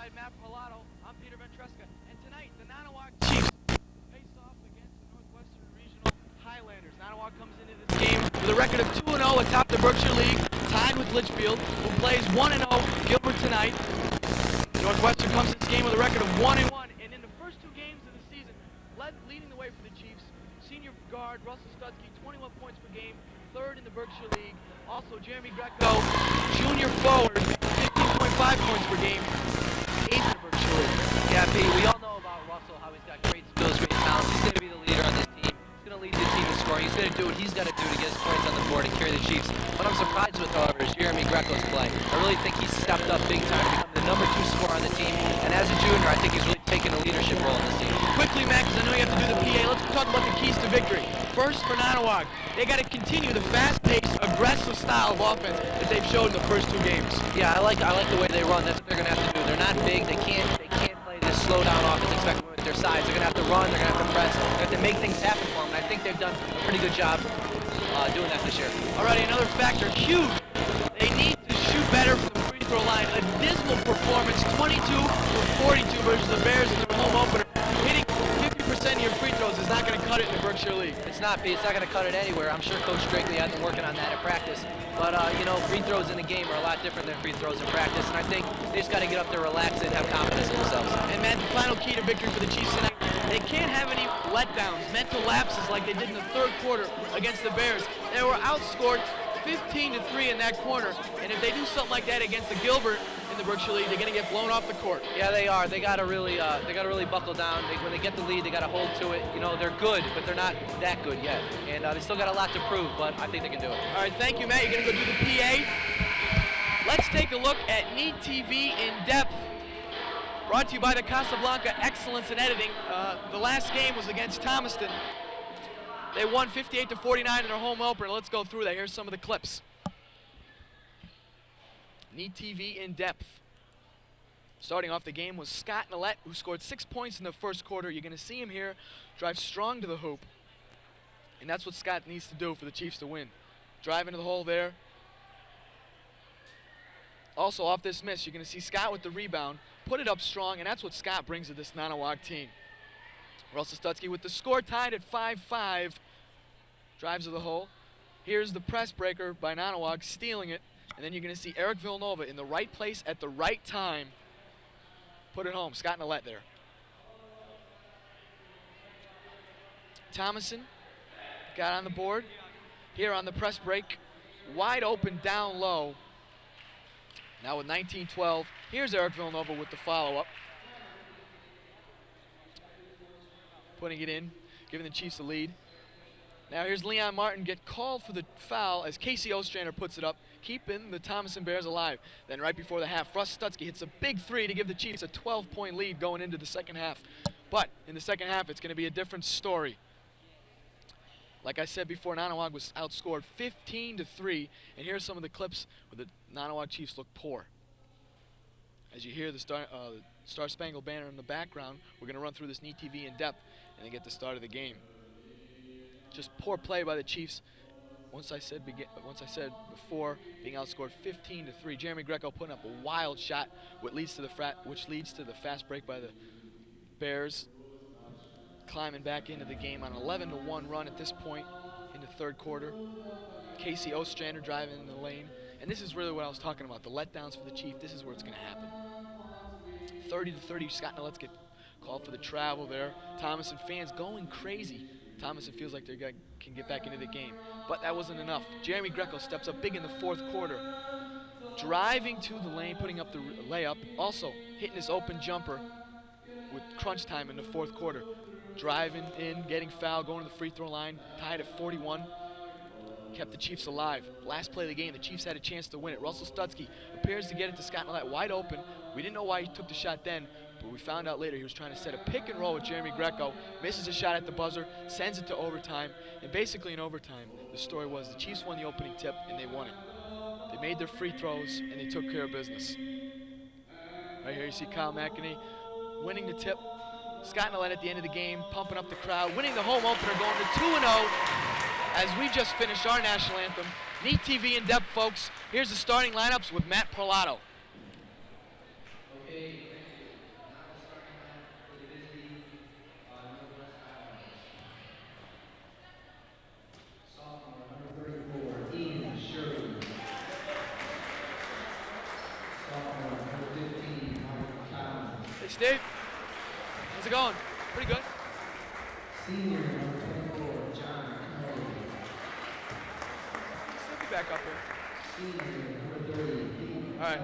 alongside Matt Parlato, I'm Peter Ventresca, and tonight the Nonnewaug Chiefs face off against the Northwestern Regional Highlanders. Nonnewaug comes into this game with a record of 2-0 atop the Berkshire League, tied with Litchfield, who plays 1-0 Gilbert tonight. Northwestern comes to this game with a record of 1-1, and in the first two games of the season, leading the way for the Chiefs, senior guard Russell Stutzky, 21 points per game, third in the Berkshire League. Also, Jeremy Greco, junior forward, 15.5 points per game, eighth in the Berkshire League. Yeah, Pete, we all know about Russell, how he's got great skills, great talent. He's going to be the leader on this team. He's going to lead the team in scoring. He's going to do what he's got to do to get his points on the board and carry the Chiefs. What I'm surprised with, however, is Jeremy Greco's play. I really think he's stepped up big time to become the number 2 scorer on the team. And as a junior, I think he's really taken a leadership role in this team. Quickly, Matt, because I know you have to do the PA, let's talk about the keys to victory. First, for Nonnewaug, they got to continue the fast-paced, aggressive style of offense that they've showed in the first 2 games. Yeah, I like the way they run. That's what they're going to have to do. They're not big. They can't play this slow-down offense expecting with their size. They're going to have to run. They're going to have to press. They're going to have to make things happen for them. And I think they've done a pretty good job doing that this year. Alrighty, another factor, huge. They need to shoot better from the free throw line. A dismal performance, 22 for 42 versus the Bears in their home opener. Hitting 50% of your free throws is not going to cut it in the Berkshire League. It's not, Pete. It's not going to cut it anywhere. I'm sure Coach Drakely has been working on that in practice. But, free throws in the game are a lot different than free throws in practice. And I think they just got to get up there, relax, and have confidence in themselves. And, man, the final key to victory for the Chiefs tonight, they can't have any letdowns, mental lapses like they did in the third quarter against the Bears. They were outscored 15-3 in that corner. And if they do something like that against the Gilbert in the Berkshire League, they're going to get blown off the court. Yeah, they are. They got to really buckle down. When they get the lead, they got to hold to it. They're good, but they're not that good yet. And they still got a lot to prove, but I think they can do it. All right, thank you, Matt. You're going to go do the PA. Let's take a look at Need TV in depth. Brought to you by the Casablanca Excellence in Editing. The last game was against Thomaston. They won 58-49 in their home opener. Let's go through that. Here's some of the clips. Need TV in depth. Starting off the game was Scott Nillette, who scored 6 points in the first quarter. You're going to see him here drive strong to the hoop. And that's what Scott needs to do for the Chiefs to win. Drive into the hole there. Also off this miss, you're going to see Scott with the rebound. Put it up strong, and that's what Scott brings to this Nonnewaug team. Russell Stutzky with the score tied at 5-5. Drives to the hole. Here's the press breaker by Nonnewaug, stealing it. And then you're going to see Eric Villanova in the right place at the right time. Put it home. Scott Nillette there. Thomason got on the board. Here on the press break. Wide open down low. Now with 19-12. Here's Eric Villanova with the follow-up. Putting it in, giving the Chiefs the lead. Now here's Leon Martin get called for the foul as Casey Ostrander puts it up, keeping the Thomason Bears alive. Then right before the half, Russ Stutzky hits a big 3 to give the Chiefs a 12-point lead going into the second half. But in the second half, it's going to be a different story. Like I said before, Nonnewaug was outscored 15-3, and here's some of the clips where the Nonnewaug Chiefs look poor. As you hear the Star Spangled Banner in the background, we're going to run through this Need TV in depth and then get the start of the game. Just poor play by the Chiefs. Once I said before, being outscored 15-3. Jeremy Greco putting up a wild shot, which leads to the fast break by the Bears. Climbing back into the game on an 11-1 run at this point in the third quarter. Casey Ostrander driving in the lane. And this is really what I was talking about, the letdowns for the Chiefs. This is where it's going to happen. 30-30, Scott Nillette's get called for the travel there. Thomason fans going crazy. Thomason feels like they can get back into the game. But that wasn't enough. Jeremy Greco steps up big in the fourth quarter. Driving to the lane, putting up the layup. Also hitting his open jumper with crunch time in the fourth quarter. Driving in, getting fouled, going to the free throw line, tied at 41. Kept the Chiefs alive. Last play of the game, the Chiefs had a chance to win it. Russell Stutzky appears to get it to Scott Nillette wide open. We didn't know why he took the shot then, but we found out later he was trying to set a pick and roll with Jeremy Greco. Misses a shot at the buzzer, sends it to overtime. And basically in overtime, the story was the Chiefs won the opening tip and they won it. They made their free throws and they took care of business. Right here you see Kyle McEnany winning the tip. Scott Nillette at the end of the game, pumping up the crowd, winning the home opener, going to 2-0 as we just finished our national anthem. Need TV in depth, folks. Here's the starting lineups with Matt Parlato. Okay. Steve. How's it going? Pretty good. Senior number 24, John Connelly. Let me back up here. Senior number 30, Pete. All right.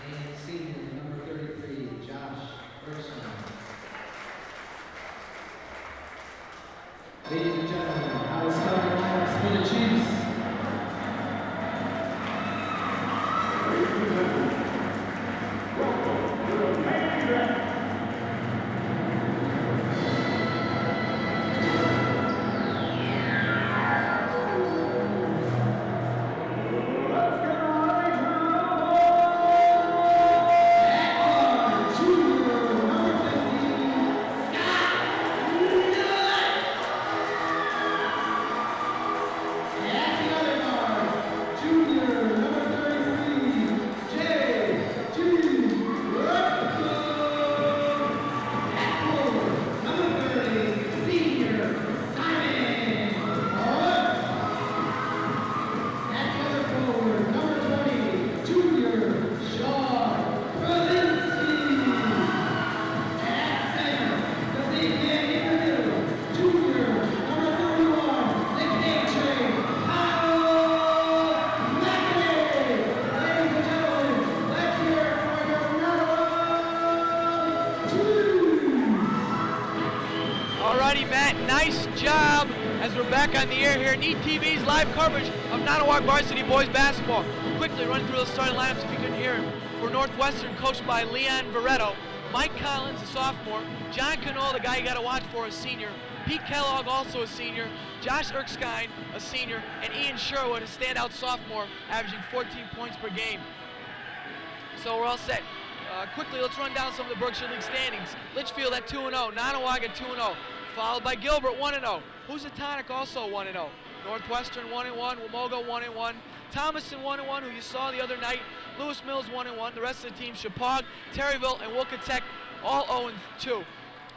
And senior number 33, Josh Berkshire. Ladies and gentlemen, our starting lineups for the Chiefs. Alrighty, Matt, nice job as we're back on the air here. Need TV's live coverage of Nonnewaug varsity boys basketball. Quickly run through the starting lineups if you couldn't hear it. For Northwestern, coached by Leon Veretto, Mike Collins, a sophomore, John Cannell, the guy you got to watch for, a senior, Pete Kellogg, also a senior, Josh Erskine, a senior, and Ian Sherwood, a standout sophomore, averaging 14 points per game. So we're all set. Quickly, let's run down some of the Berkshire League standings. Litchfield at 2-0, Nonnewaug at 2-0, followed by Gilbert 1-0, Housatonic also 1-0, Northwestern 1-1, Wamoga 1-1, Thomaston 1-1, who you saw the other night, Lewis Mills 1-1, the rest of the team, Chapag, Terryville, and Wilkotech all 0-2.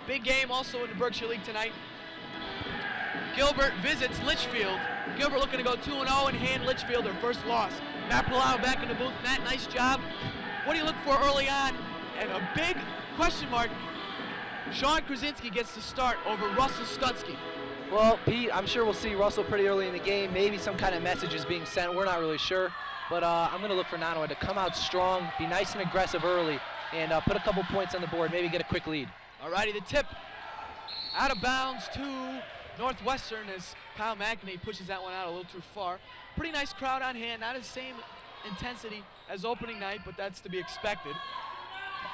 Big game also in the Berkshire League tonight. Gilbert visits Litchfield. Gilbert looking to go 2-0 and hand Litchfield their first loss. Matt Palau back in the booth. Matt, nice job. What do you look for early on? And a big question mark, Sean Krasinski gets to start over Russell Stutzky. Well, Pete, I'm sure we'll see Russell pretty early in the game. Maybe some kind of message is being sent. We're not really sure. But I'm going to look for Nonnewaug to come out strong, be nice and aggressive early, and put a couple points on the board, maybe get a quick lead. Alrighty, the tip out of bounds to Northwestern as Kyle McInerney pushes that one out a little too far. Pretty nice crowd on hand, not the same intensity as opening night, but that's to be expected.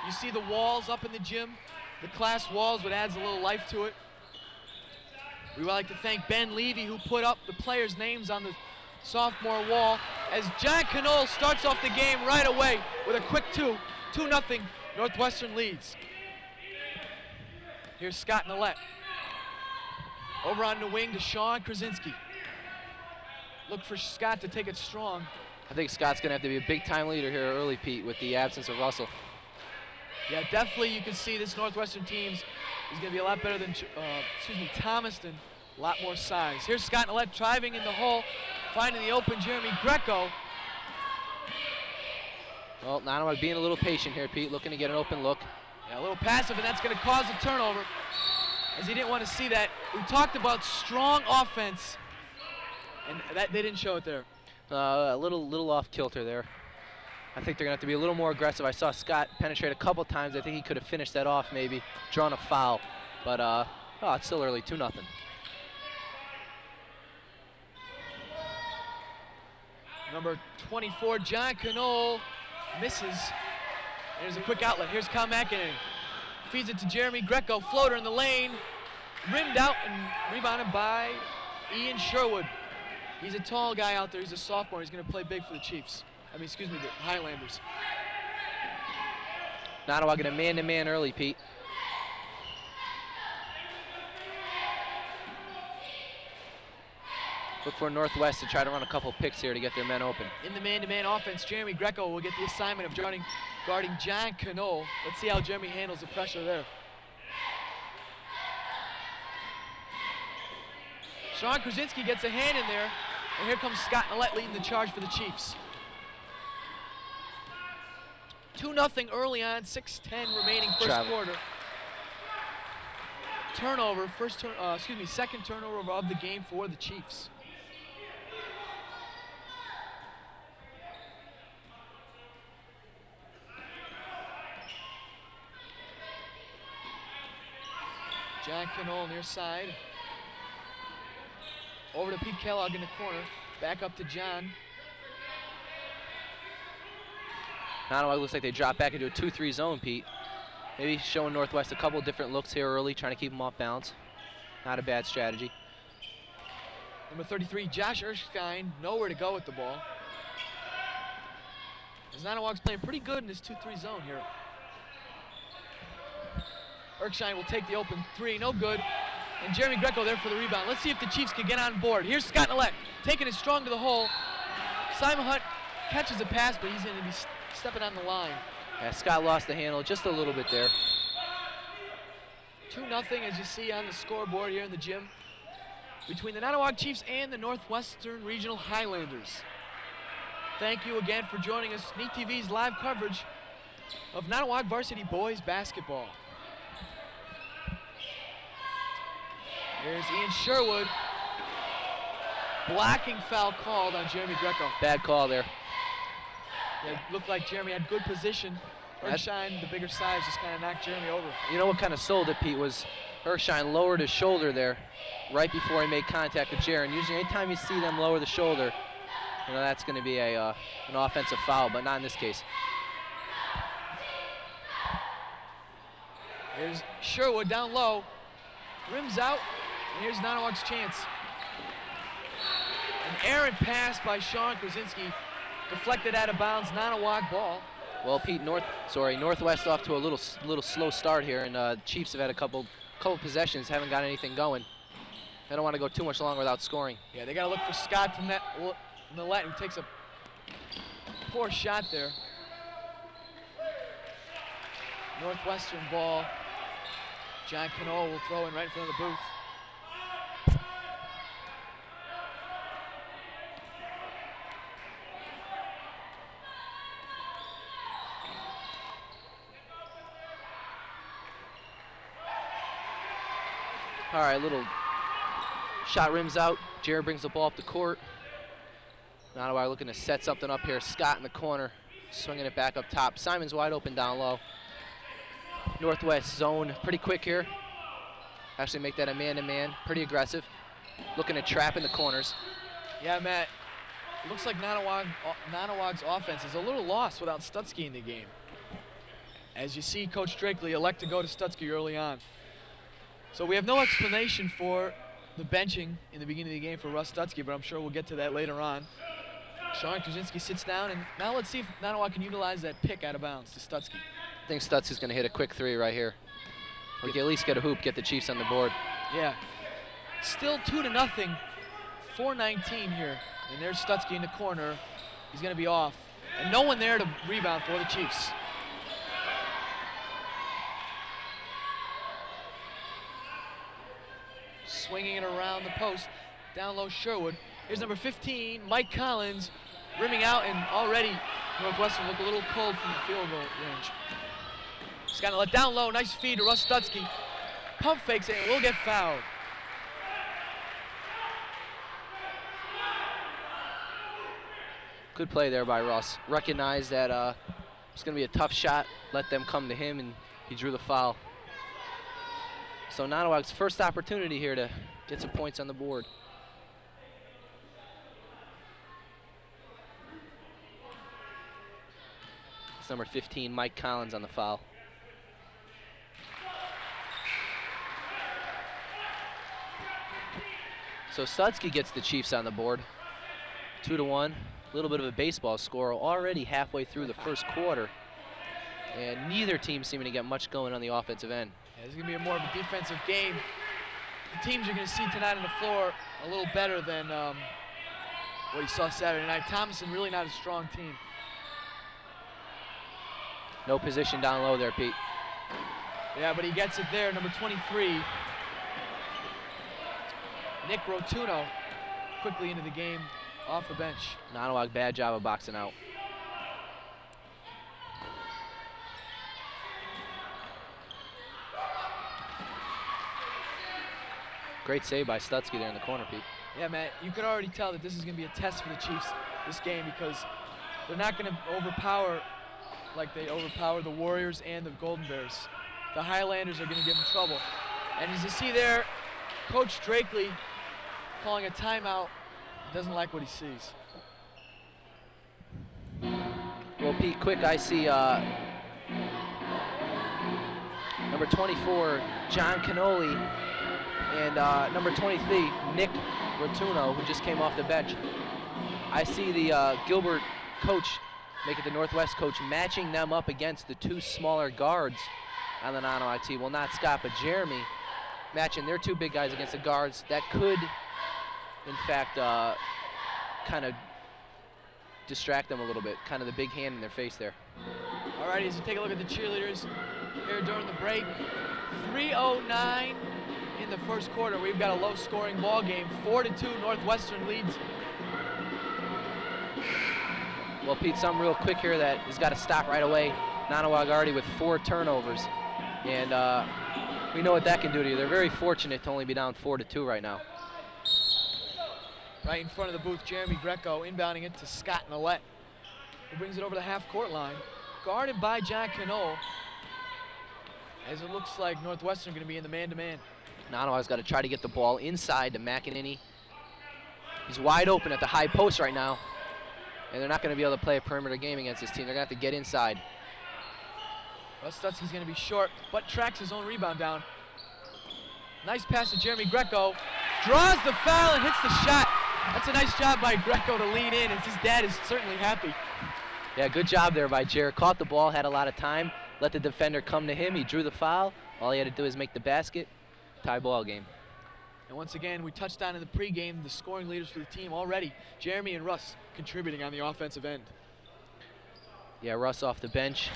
You see the walls up in the gym, the class walls, what adds a little life to it. We would like to thank Ben Levy, who put up the players' names on the sophomore wall, as John Cannell starts off the game right away with a quick 2-0, Northwestern leads. Here's Scott Nillette. Over on the wing to Sean Krasinski. Look for Scott to take it strong. I think Scott's going to have to be a big-time leader here early, Pete, with the absence of Russell. Yeah, definitely you can see this Northwestern team is going to be a lot better than, Thomaston. A lot more size. Here's Scott Nillette driving in the hole, finding the open Jeremy Greco. Well, Nonnewaug being a little patient here, Pete, looking to get an open look. Yeah, a little passive, and that's going to cause a turnover, as he didn't want to see that. We talked about strong offense, and that they didn't show it there. A little off kilter there. I think they're going to have to be a little more aggressive. I saw Scott penetrate a couple times. I think he could have finished that off, maybe, drawn a foul. But, it's still early, 2-0. Number 24, John Cannell, misses. There's a quick outlet. Here's Kyle McInerney. Feeds it to Jeremy Greco. Floater in the lane. Rimmed out and rebounded by Ian Sherwood. He's a tall guy out there. He's a sophomore. He's going to play big for the Chiefs. The Highlanders. Nonnewaug getting a man-to-man early, Pete. Look for Northwest to try to run a couple picks here to get their men open. In the man-to-man offense, Jeremy Greco will get the assignment of guarding John Cannell. Let's see how Jeremy handles the pressure there. Sean Krasinski gets a hand in there, and here comes Scott Nillette leading the charge for the Chiefs. 2-0 early on, 6:10 remaining first quarter. Turnover, second turnover of the game for the Chiefs. John Knoll near side. Over to Pete Kellogg in the corner. Back up to John. Nonnewaug looks like they drop back into a 2-3 zone, Pete. Maybe showing Northwest a couple different looks here early, trying to keep them off balance. Not a bad strategy. Number 33, Josh Erskine, nowhere to go with the ball. As Nonnewaug's playing pretty good in this 2-3 zone here. Erskine will take the open three, no good. And Jeremy Greco there for the rebound. Let's see if the Chiefs can get on board. Here's Scott Nillette, taking it strong to the hole. Simon Hunt catches a pass, but he's going to be stepping on the line. Yeah, Scott lost the handle just a little bit there. 2-0 as you see on the scoreboard here in the gym between the Nonnewaug Chiefs and the Northwestern Regional Highlanders. Thank you again for joining us. NEAT TV's live coverage of Nonnewaug varsity boys basketball. Here's Ian Sherwood. Blocking foul called on Jeremy Greco. Bad call there. It looked like Jeremy had good position. Erskine, the bigger size, just kind of knocked Jeremy over. You know what kind of sold it, Pete, was Erskine lowered his shoulder there right before he made contact with Jaron. Usually anytime you see them lower the shoulder, you know that's going to be an offensive foul, but not in this case. Here's Sherwood down low. Rims out, and here's Nonnewaug's chance. An errant pass by Sean Krasinski, deflected out of bounds, Nonnewaug ball. Well, Pete, Northwest off to a little slow start here, and the Chiefs have had a couple possessions, haven't got anything going. They don't want to go too much longer without scoring. Yeah, they got to look for Scott from Nillette, who takes a poor shot there. Northwestern ball. John Knoll will throw in right in front of the booth. All right, little shot rims out. Jared brings the ball up the court. Nonnewaug looking to set something up here. Scott in the corner, swinging it back up top. Simon's wide open down low. Northwest zone pretty quick here. Actually make that a man-to-man, pretty aggressive. Looking to trap in the corners. Yeah, Matt, it looks like Nonnewaug's offense is a little lost without Stutzky in the game. As you see Coach Drakely elect to go to Stutzky early on. So we have no explanation for the benching in the beginning of the game for Russ Stutzky, but I'm sure we'll get to that later on. Sean Krasinski sits down, and now let's see if Nonnewaug can utilize that pick out of bounds to Stutzky. I think Stutzky's going to hit a quick three right here. Or at least get a hoop, get the Chiefs on the board. Yeah. Still 2-0, 4:19 here. And there's Stutzky in the corner. He's going to be off. And no one there to rebound for the Chiefs. Swinging it around the post. Down low Sherwood. Here's number 15, Mike Collins, rimming out, and already Northwestern look a little cold from the field goal range. Scott Nillette down low, nice feed to Russ Stutzky. Pump fakes it and will get fouled. Good play there by Russ. Recognized that it's going to be a tough shot. Let them come to him, and he drew the foul. So Nonnewaug's first opportunity here to get some points on the board. It's number 15, Mike Collins, on the foul. So Stutzky gets the Chiefs on the board. 2-1. A little bit of a baseball score already halfway through the first quarter. And neither team seeming to get much going on the offensive end. Yeah, this is going to be more of a defensive game. The teams you're going to see tonight on the floor a little better than what you saw Saturday night. Thomason really not a strong team. No position down low there, Pete. Yeah, but he gets it there, number 23. Nick Rotuno quickly into the game off the bench. Nonnewaug, bad job of boxing out. Great save by Stutzky there in the corner, Pete. Yeah, Matt, you could already tell that this is going to be a test for the Chiefs this game because they're not going to overpower like they overpower the Warriors and the Golden Bears. The Highlanders are going to give them trouble. And as you see there, Coach Drakely calling a timeout, doesn't like what he sees. Well, Pete, quick, I see number 24, John Cannoli, and number 23, Nick Rotuno, who just came off the bench. I see the Gilbert coach, make it the Northwest coach, matching them up against the two smaller guards on the Nonnewaug team. Well, not Scott, but Jeremy, matching their two big guys against the guards. That could, in fact, kind of distract them a little bit, kind of the big hand in their face there. All righty, as you take a look at the cheerleaders here during the break, 3:09 in the first quarter. We've got a low-scoring ball game. 4-2 Northwestern leads. Well, Pete, something real quick here that has got to stop right away. Nonnewaug already with 4 turnovers, and we know what that can do to you. They're very fortunate to only be down 4-2 right now. Right in front of the booth, Jeremy Greco inbounding it to Scott Nolet, who brings it over the half-court line, guarded by John Cannol, as it looks like Northwestern going to be in the man-to-man. Nonnewaug's got to try to get the ball inside to McEnany. He's wide open at the high post right now, and they're not going to be able to play a perimeter game against this team. They're going to have to get inside. Well, Stutzky's going to be short, but tracks his own rebound down. Nice pass to Jeremy Greco. Draws the foul and hits the shot. That's a nice job by Greco to lean in, and his dad is certainly happy. Yeah, good job there by Jared. Caught the ball, had a lot of time, let the defender come to him. He drew the foul. All he had to do is make the basket. Tie ball game. And once again, we touched on in the pregame the scoring leaders for the team already. Jeremy and Russ contributing on the offensive end. Yeah, Russ off the bench.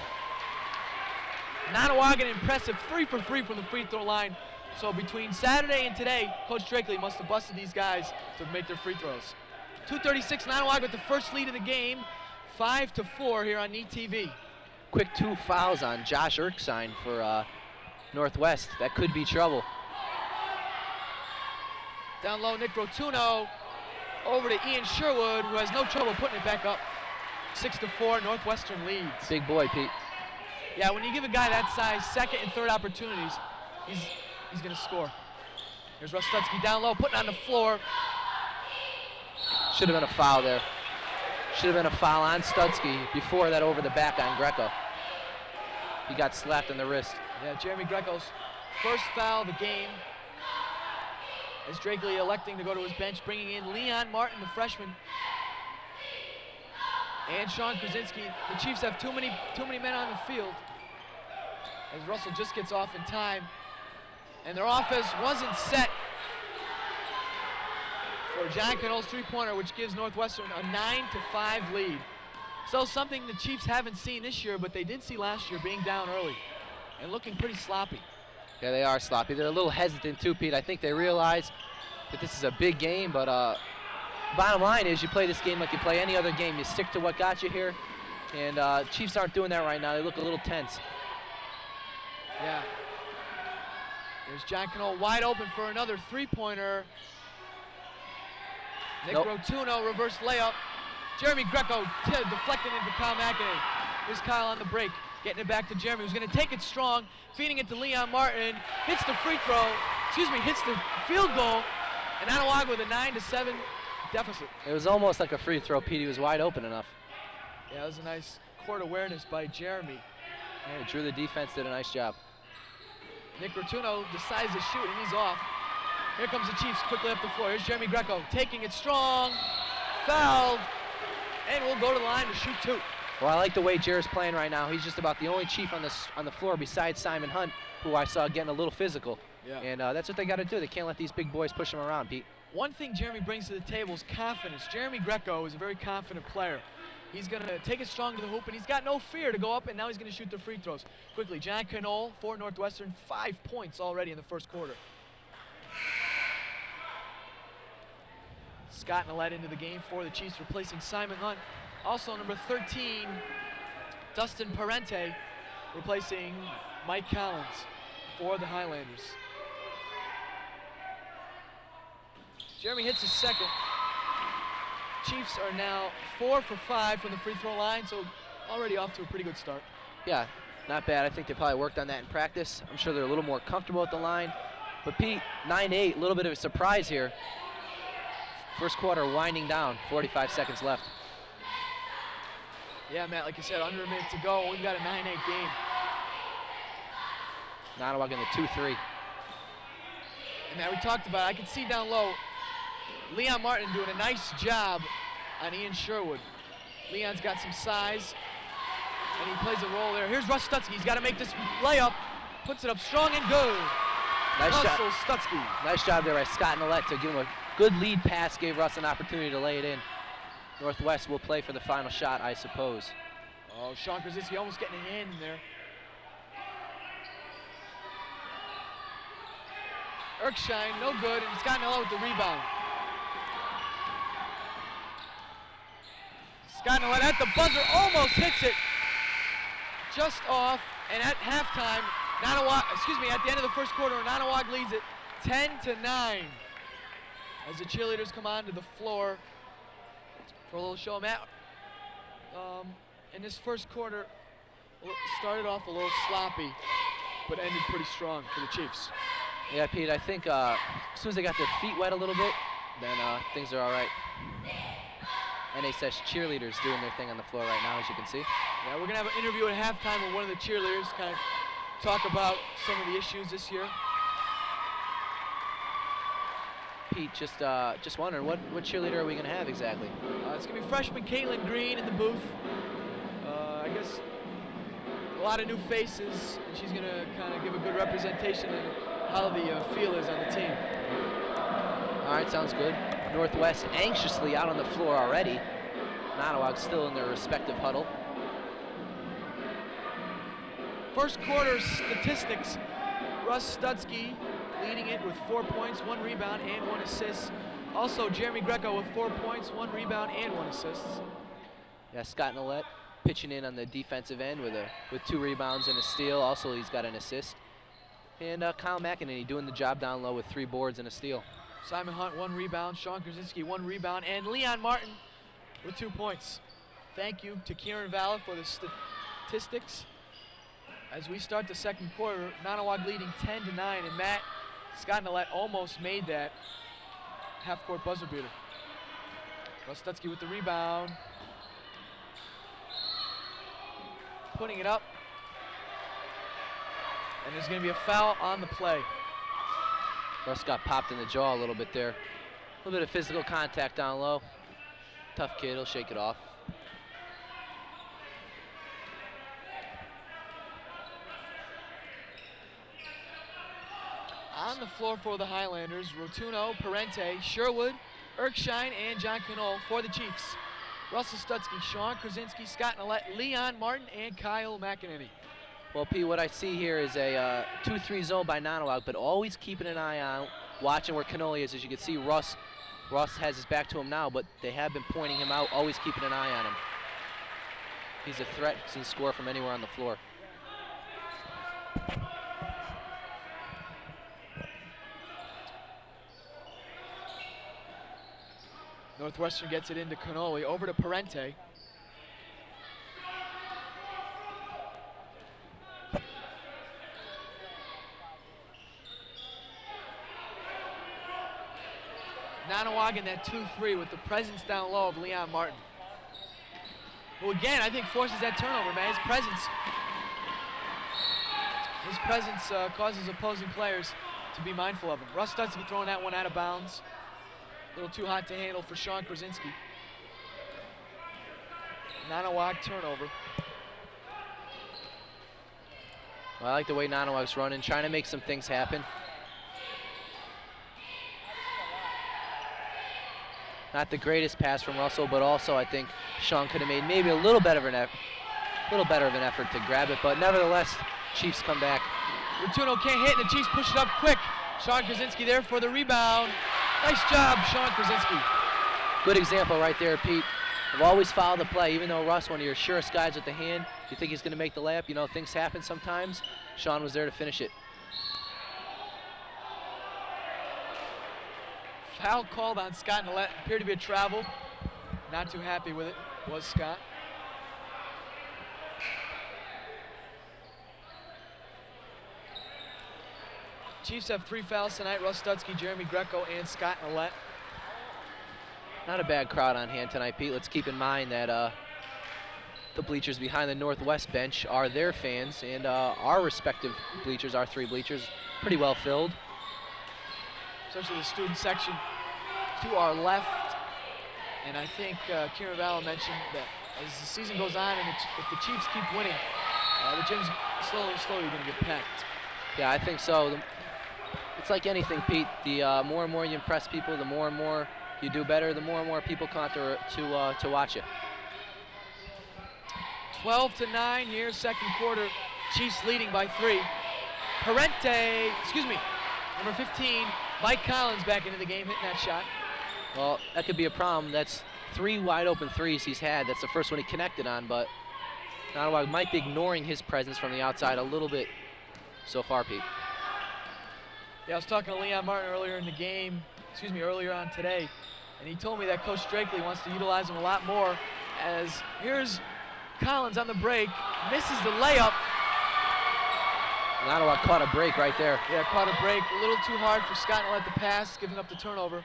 Nonnewaug an impressive 3 for 3 from the free throw line. So between Saturday and today, Coach Drakely must have busted these guys to make their free throws. 2:36, Nonnewaug with the first lead of the game, 5-4 here on NEAT TV. Quick 2 fouls on Josh Erskine for Northwest. That could be trouble. Down low, Nick Rotuno over to Ian Sherwood, who has no trouble putting it back up. 6-4, Northwestern leads. Big boy, Pete. Yeah, when you give a guy that size second and third opportunities, he's going to score. Here's Russ Stutzky down low, putting on the floor. Should have been a foul there. Should have been a foul on Stutzky before that over the back on Greco. He got slapped in the wrist. Yeah, Jeremy Greco's first foul of the game. As Drakely electing to go to his bench, bringing in Leon Martin, the freshman, and Sean Krasinski. The Chiefs have too many men on the field. As Russell just gets off in time, and their offense wasn't set for John Cannol's three-pointer, which gives Northwestern a 9-5 lead. So something the Chiefs haven't seen this year, but they did see last year, being down early and looking pretty sloppy. Yeah, they are sloppy. They're a little hesitant too, Pete. I think they realize that this is a big game, but bottom line is you play this game like you play any other game. You stick to what got you here, and Chiefs aren't doing that right now. They look a little tense. Yeah. There's John Cannol wide open for another three-pointer. Nick Rotuno, reverse layup. Jeremy Greco deflecting into Kyle McEnany. Here's Kyle on the break, getting it back to Jeremy, who's going to take it strong, feeding it to Leon Martin, hits the hits the field goal, and Nonnewaug with a 9-7 deficit. It was almost like a free throw, Pete. He was wide open enough. Yeah, that was a nice court awareness by Jeremy. Yeah, drew the defense, did a nice job. Nick Rotuno decides to shoot, and he's off. Here comes the Chiefs quickly up the floor. Here's Jeremy Greco taking it strong, fouled, and we'll go to the line to shoot 2. Well, I like the way Jared's playing right now. He's just about the only Chief on the floor besides Simon Hunt, who I saw getting a little physical. Yeah. And that's what they got to do. They can't let these big boys push them around, Pete. One thing Jeremy brings to the table is confidence. Jeremy Greco is a very confident player. He's going to take it strong to the hoop, and he's got no fear to go up, and now he's going to shoot the free throws. Quickly, John Cannol for Northwestern, 5 points already in the first quarter. Scott Nolet into the game for the Chiefs, replacing Simon Hunt. Also number 13, Dustin Parente, replacing Mike Collins for the Highlanders. Jeremy hits his second. Chiefs are now 4 for 5 from the free throw line, so already off to a pretty good start. Yeah, not bad. I think they probably worked on that in practice. I'm sure they're a little more comfortable at the line. But Pete, 9-8, a little bit of a surprise here. First quarter winding down, 45 seconds left. Yeah, Matt, like you said, under a minute to go. We've got a 9-8 game. Nonnewaug in the 2-3. And Matt, we talked about it. I can see down low Leon Martin doing a nice job on Ian Sherwood. Leon's got some size, and he plays a role there. Here's Russ Stutzky. He's got to make this layup. Puts it up strong and good. Nice Russell job. Stutzky. Nice job there by Scott Nillette to give him a good lead pass, gave Russ an opportunity to lay it in. Northwest will play for the final shot, I suppose. Oh, Sean Krasinski almost getting a hand in there. Erkshine, no good, and Scott Nillette with the rebound. Scott Nillette at the buzzer, almost hits it. Just off, and at halftime, at the end of the first quarter, Nonnewaug leads it 10-9. As the cheerleaders come onto the floor for a little show. Matt, in this first quarter, started off a little sloppy, but ended pretty strong for the Chiefs. Yeah, Pete, I think as soon as they got their feet wet a little bit, then things are all right. NHS cheerleaders doing their thing on the floor right now, as you can see. Yeah, we're going to have an interview at halftime with one of the cheerleaders, kind of talk about some of the issues this year. Pete, just wondering, what cheerleader are we going to have exactly? It's going to be freshman Caitlin Green in the booth. I guess a lot of new faces, and she's going to kind of give a good representation of how the feel is on the team. All right, sounds good. Northwest anxiously out on the floor already. Nonnewaug still in their respective huddle. First quarter statistics, Russ Stutzky leading it with 4 points, 1 rebound, and 1 assist. Also, Jeremy Greco with 4 points, 1 rebound, and 1 assist. Yeah, Scott Nillette pitching in on the defensive end with 2 rebounds and a steal. Also, he's got an assist. And Kyle McEnany doing the job down low with 3 boards and a steal. Simon Hunt, 1 rebound. Sean Krasinski, 1 rebound. And Leon Martin with 2 points. Thank you to Kieran Valla for the statistics. As we start the second quarter, Nonnewaug leading 10-9. And Matt, Scott Nillette almost made that half-court buzzer beater. Russ Stutzky with the rebound. Putting it up. And there's going to be a foul on the play. Russ got popped in the jaw a little bit there. A little bit of physical contact down low. Tough kid, he'll shake it off. On the floor for the Highlanders, Rotuno, Parente, Sherwood, Erkshine, and John Knoll for the Chiefs. Russell Stutzky, Sean Krasinski, Scott Nillette, Leon Martin, and Kyle McEnany. Well, Pete, what I see here is a 2-3 zone by Nonnewaug, but always keeping an eye on, watching where Cannoli is. As you can see, Russ has his back to him now, but they have been pointing him out, always keeping an eye on him. He's a threat to score from anywhere on the floor. Northwestern gets it into Cannoli, over to Parente. Nonnewaug in that 2-3 with the presence down low of Leon Martin, who again I think forces that turnover, man. His presence causes opposing players to be mindful of him. Russ Stutzky throwing that one out of bounds. A little too hot to handle for Sean Krasinski. Nonnewaug turnover. Well, I like the way Nonnewaug's running, trying to make some things happen. Not the greatest pass from Russell, but also I think Sean could have made maybe a little better of an effort to grab it, but nevertheless, Chiefs come back. Rotuno can't hit, and the Chiefs push it up quick. Sean Krasinski there for the rebound. Nice job, Sean Krasinski. Good example right there, Pete. I've always followed the play, even though Russ, one of your surest guys with the hand, you think he's going to make the layup. You know, things happen sometimes. Sean was there to finish it. Foul called on Scott Nillette. Appeared to be a travel. Not too happy with it was Scott. Chiefs have 3 fouls tonight. Russ Stutzky, Jeremy Greco, and Scott Nillette. Not a bad crowd on hand tonight, Pete. Let's keep in mind that the bleachers behind the Northwest bench are their fans, and our respective bleachers, our 3 bleachers, pretty well filled. Especially the student section to our left. And I think Kieran Vallow mentioned that as the season goes on and if the Chiefs keep winning, the gym's slowly going to get packed. Yeah, I think so. It's like anything, Pete. The more and more you impress people, the more and more you do better, the more and more people come out to watch you. 12-9 here, second quarter. Chiefs leading by 3. Number 15, Mike Collins back into the game, hitting that shot. Well, that could be a problem. That's 3 wide open threes he's had. That's the first one he connected on, but Nonnewaug might be ignoring his presence from the outside a little bit so far, Pete. Yeah, I was talking to Leon Martin earlier on today, and he told me that Coach Drakely wants to utilize him a lot more, as here's Collins on the break, misses the layup. Nonnewaug caught a break right there. Yeah, caught a break. A little too hard for Scott to let the pass, giving up the turnover.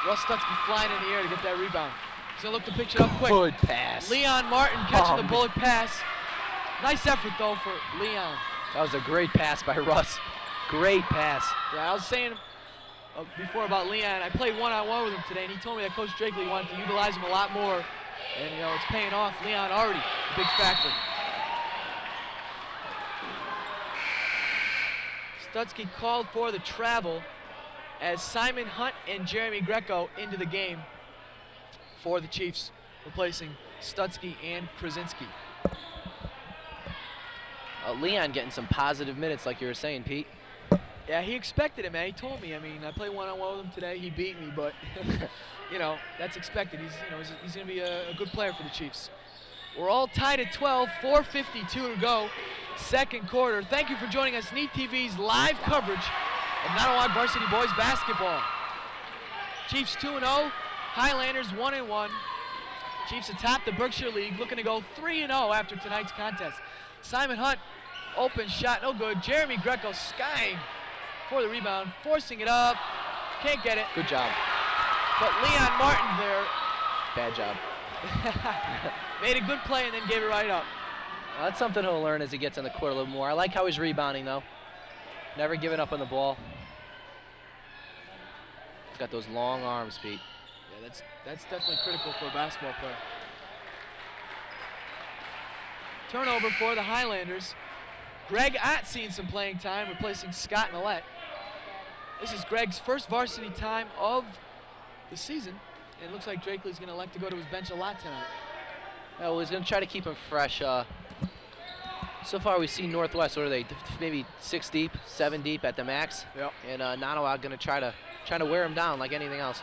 Russ Stutzky flying in the air to get that rebound. He's going to look to pitch it up quick. Good pass. Leon Martin catching the bullet pass. Nice effort, though, for Leon. That was a great pass by Russ. Great pass. Yeah, I was saying before about Leon, I played one-on-one with him today, and he told me that Coach Drakely wanted to utilize him a lot more. And, you know, it's paying off. Leon already a big factor. Stutzky called for the travel as Simon Hunt and Jeremy Greco into the game for the Chiefs, replacing Stutzky and Krasinski. Leon getting some positive minutes like you were saying, Pete. Yeah, he expected it, man. He told me. I mean, I played one-on-one with him today. He beat me, but, you know, that's expected. He's going to be a good player for the Chiefs. We're all tied at 12, 4:52 to go, second quarter. Thank you for joining us, NEAT TV's live coverage of Nonnewaug Varsity Boys Basketball. Chiefs 2-0, Highlanders 1-1. Chiefs atop the Berkshire League, looking to go 3-0 after tonight's contest. Simon Hunt, open shot, no good. Jeremy Greco skying for the rebound, forcing it up, can't get it. Good job. But Leon Martin there. Bad job. Made a good play and then gave it right up. Well, that's something he'll learn as he gets on the court a little more. I like how he's rebounding, though. Never giving up on the ball. He's got those long arms, Pete. Yeah, that's definitely critical for a basketball player. Turnover for the Highlanders. Greg Ott seeing some playing time, replacing Scott Nillette. This is Greg's first varsity time of the season. And it looks like Drakely's going to elect to go to his bench a lot tonight. Well, he's going to try to keep him fresh. So far, we've seen Northwest. What are they? Maybe 6 deep, 7 deep at the max. Yep. And Nonnewaug going to try to wear him down like anything else.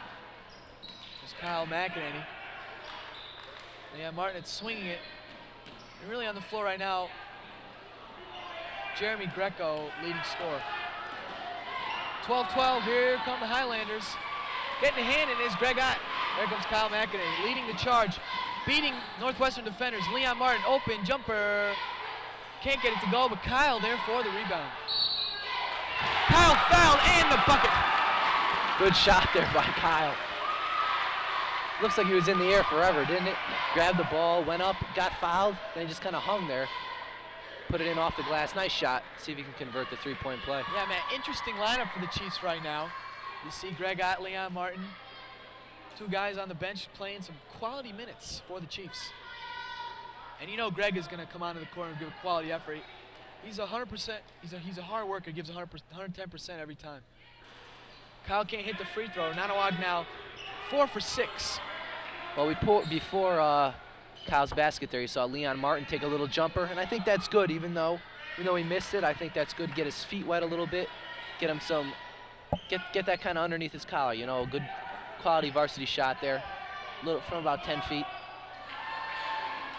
There's Kyle McEnany. Leon Martin is swinging it. And really on the floor right now, Jeremy Greco leading scorer. 12-12, here come the Highlanders. Getting a hand in is Greg Ott. There comes Kyle McEnany leading the charge. Beating Northwestern defenders. Leon Martin, open jumper. Can't get it to go, but Kyle there for the rebound. Kyle fouled and the bucket. Good shot there by Kyle. Looks like he was in the air forever, didn't it? Grabbed the ball, went up, got fouled, then he just kind of hung there. Put it in off the glass. Nice shot. See if he can convert the three-point play. Yeah, man, interesting lineup for the Chiefs right now. You see Greg Ott, Leon Martin, 2 guys on the bench playing some quality minutes for the Chiefs. And you know Greg is going to come onto the court and give a quality effort. He's 100%. He's a hard worker. Gives 110% every time. Kyle can't hit the free throw. Nonnewaug now 4 for 6. Well, before Kyle's basket there, you saw Leon Martin take a little jumper, and I think that's good. Even though he missed it, I think that's good to get his feet wet a little bit, get him some, get that kind of underneath his collar. You know, a good quality varsity shot there, from about 10 feet.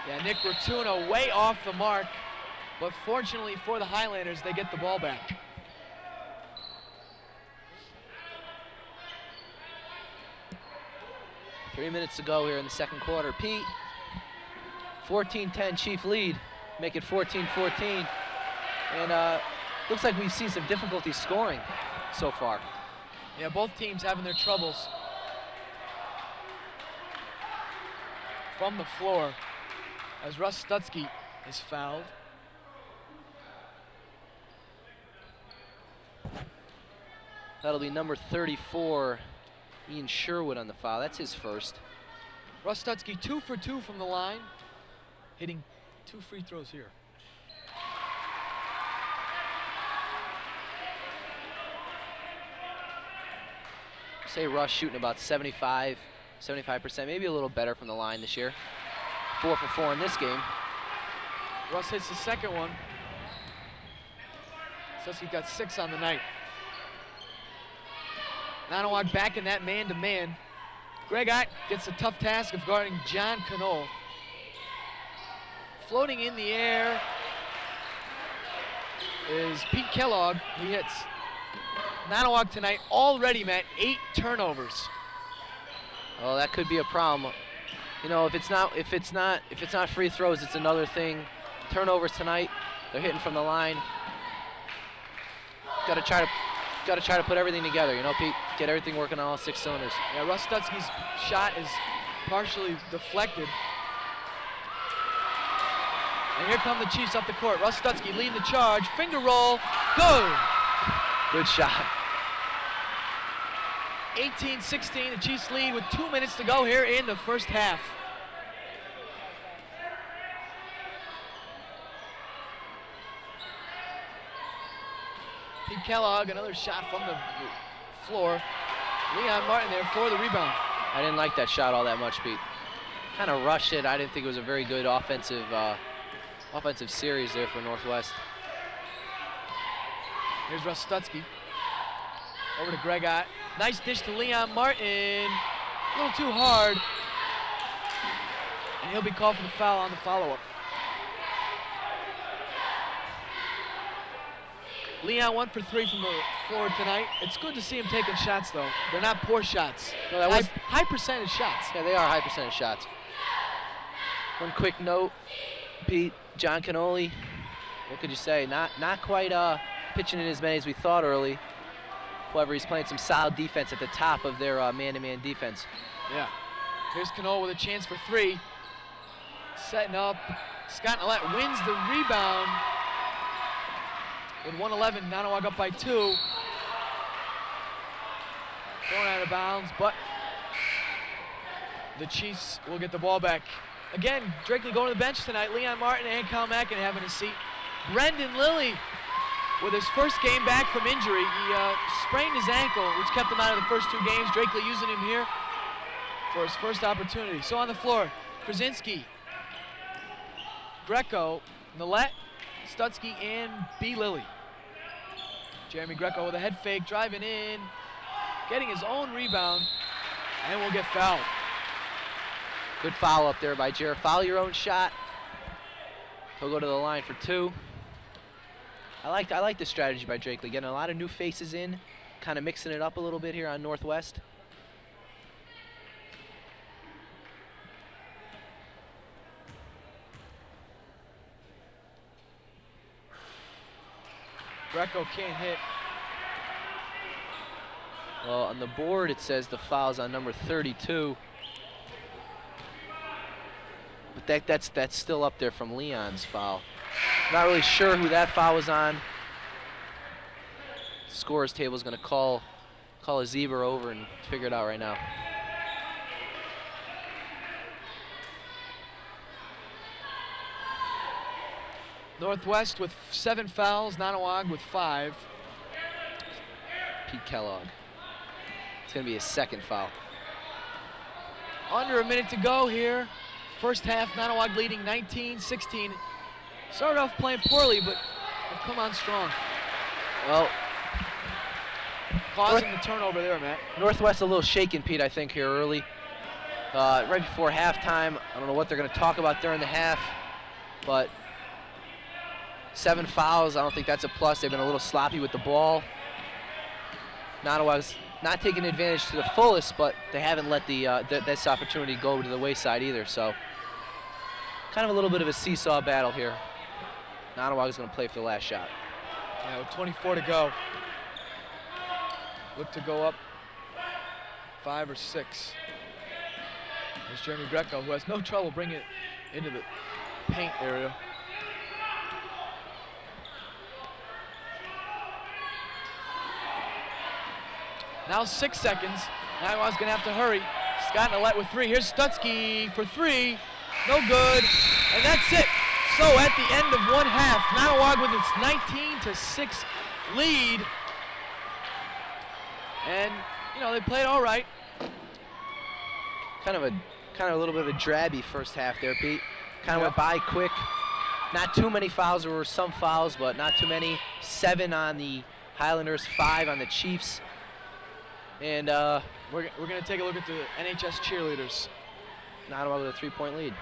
Yeah, Nick Rotuna way off the mark, but fortunately for the Highlanders, they get the ball back. 3 minutes to go here in the second quarter. Pete, 14-10 Chief lead, make it 14-14. And looks like we've seen some difficulty scoring so far. Yeah, both teams having their troubles. From the floor, as Russ Stutzky is fouled. That'll be number 34, Ian Sherwood on the foul. That's his first. Russ Stutzky 2 for 2 from the line, hitting 2 free throws here. Say Russ shooting about 75%, maybe a little better from the line this year. 4 for 4 in this game. Russ hits the second one. Stutzky got 6 on the night. Nonnewaug back in that man-to-man. Greg Ott gets the tough task of guarding John Knoll. Floating in the air is Pete Kellogg. He hits. Nonnewaug tonight already, Matt, 8 turnovers. Oh, that could be a problem. You know, if it's not free throws, it's another thing. Turnovers tonight. They're hitting from the line. Got to try to put everything together. You know, Pete, get everything working on all 6 cylinders. Yeah, Russ Stutzky's shot is partially deflected. And here come the Chiefs up the court. Russ Stutzky leading the charge. Finger roll. Good. Good shot. 18-16, the Chiefs lead with 2 minutes to go here in the first half. Pete Kellogg, another shot from the floor. Leon Martin there for the rebound. I didn't like that shot all that much, Pete. Kind of rushed it. I didn't think it was a very good offensive series there for Northwest. Here's Russ Stutzky. Over to Greg Ott. Nice dish to Leon Martin. A little too hard. And he'll be called for the foul on the follow-up. Leon 1 for 3 from the floor tonight. It's good to see him taking shots, though. They're not poor shots. No, that was high percentage shots. Yeah, they are high percentage shots. One quick note, Pete, John Cannoli, what could you say? Not quite pitching in as many as we thought early. However, he's playing some solid defense at the top of their man-to-man defense. Yeah. Here's Knoll with a chance for 3. Setting up. Scott Nolette wins the rebound. With 1:11, Nonnewaug up by 2. Going out of bounds, but the Chiefs will get the ball back. Again, Drakely going to the bench tonight. Leon Martin and Kyle Mackin having a seat. Brendan Lilly with his first game back from injury. He sprained his ankle, which kept him out of the first 2 games. Drakely using him here for his first opportunity. So on the floor, Krasinski, Greco, Nolette, Stutzky, and B. Lilly. Jeremy Greco with a head fake, driving in, getting his own rebound, and will get fouled. Good foul up there by Jared. Foul your own shot. He'll go to the line for 2. I like the strategy by Drakely, getting a lot of new faces in, kind of mixing it up a little bit here on Northwest. Greco can't hit. Well, on the board it says the foul's on number 32. But that's still up there from Leon's foul. Not really sure who that foul was on. Scorer's table is going to call a zebra over and figure it out right now. Northwest with 7 fouls, Nonnewaug with 5. Pete Kellogg. It's going to be his second foul. Under a minute to go here. First half, Nonnewaug leading 19-16. Started off playing poorly, but have come on strong. Well, causing the turnover there, Matt. Northwest a little shaken, Pete, I think, here early. Right before halftime, I don't know what they're going to talk about during the half, but 7 fouls, I don't think that's a plus. They've been a little sloppy with the ball. Nonnewaug's not taking advantage to the fullest, but they haven't let this opportunity go to the wayside either. So kind of a little bit of a seesaw battle here. Nonnewaug is going to play for the last shot. Yeah, with 24 to go. Look to go up 5 or 6. There's Jeremy Greco, who has no trouble bringing it into the paint area. Now 6 seconds. Nonnewaug's gonna have to hurry. Scott Nolette with 3. Here's Stutzky for 3. No good. And that's it. So at the end of one half, Nonnewaug with its 19-6 lead. And you know, they played all right. Kind of a little bit of a drabby first half there, Pete. Kind of went by quick. Not too many fouls. There were some fouls, but not too many. 7 on the Highlanders, 5 on the Chiefs. And we're going to take a look at the NHS cheerleaders. Nonnewaug with a 3-point lead.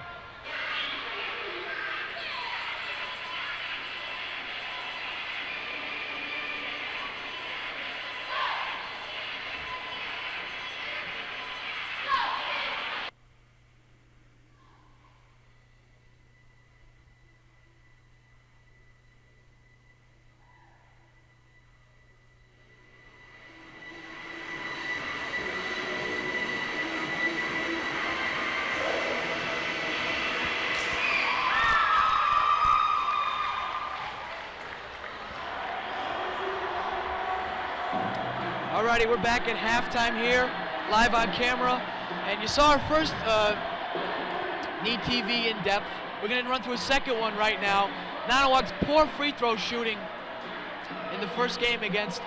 Alrighty, we're back at halftime here, live on camera, and you saw our first Need TV in depth. We're going to run through a second one right now. Nonnewaug's poor free throw shooting in the first game against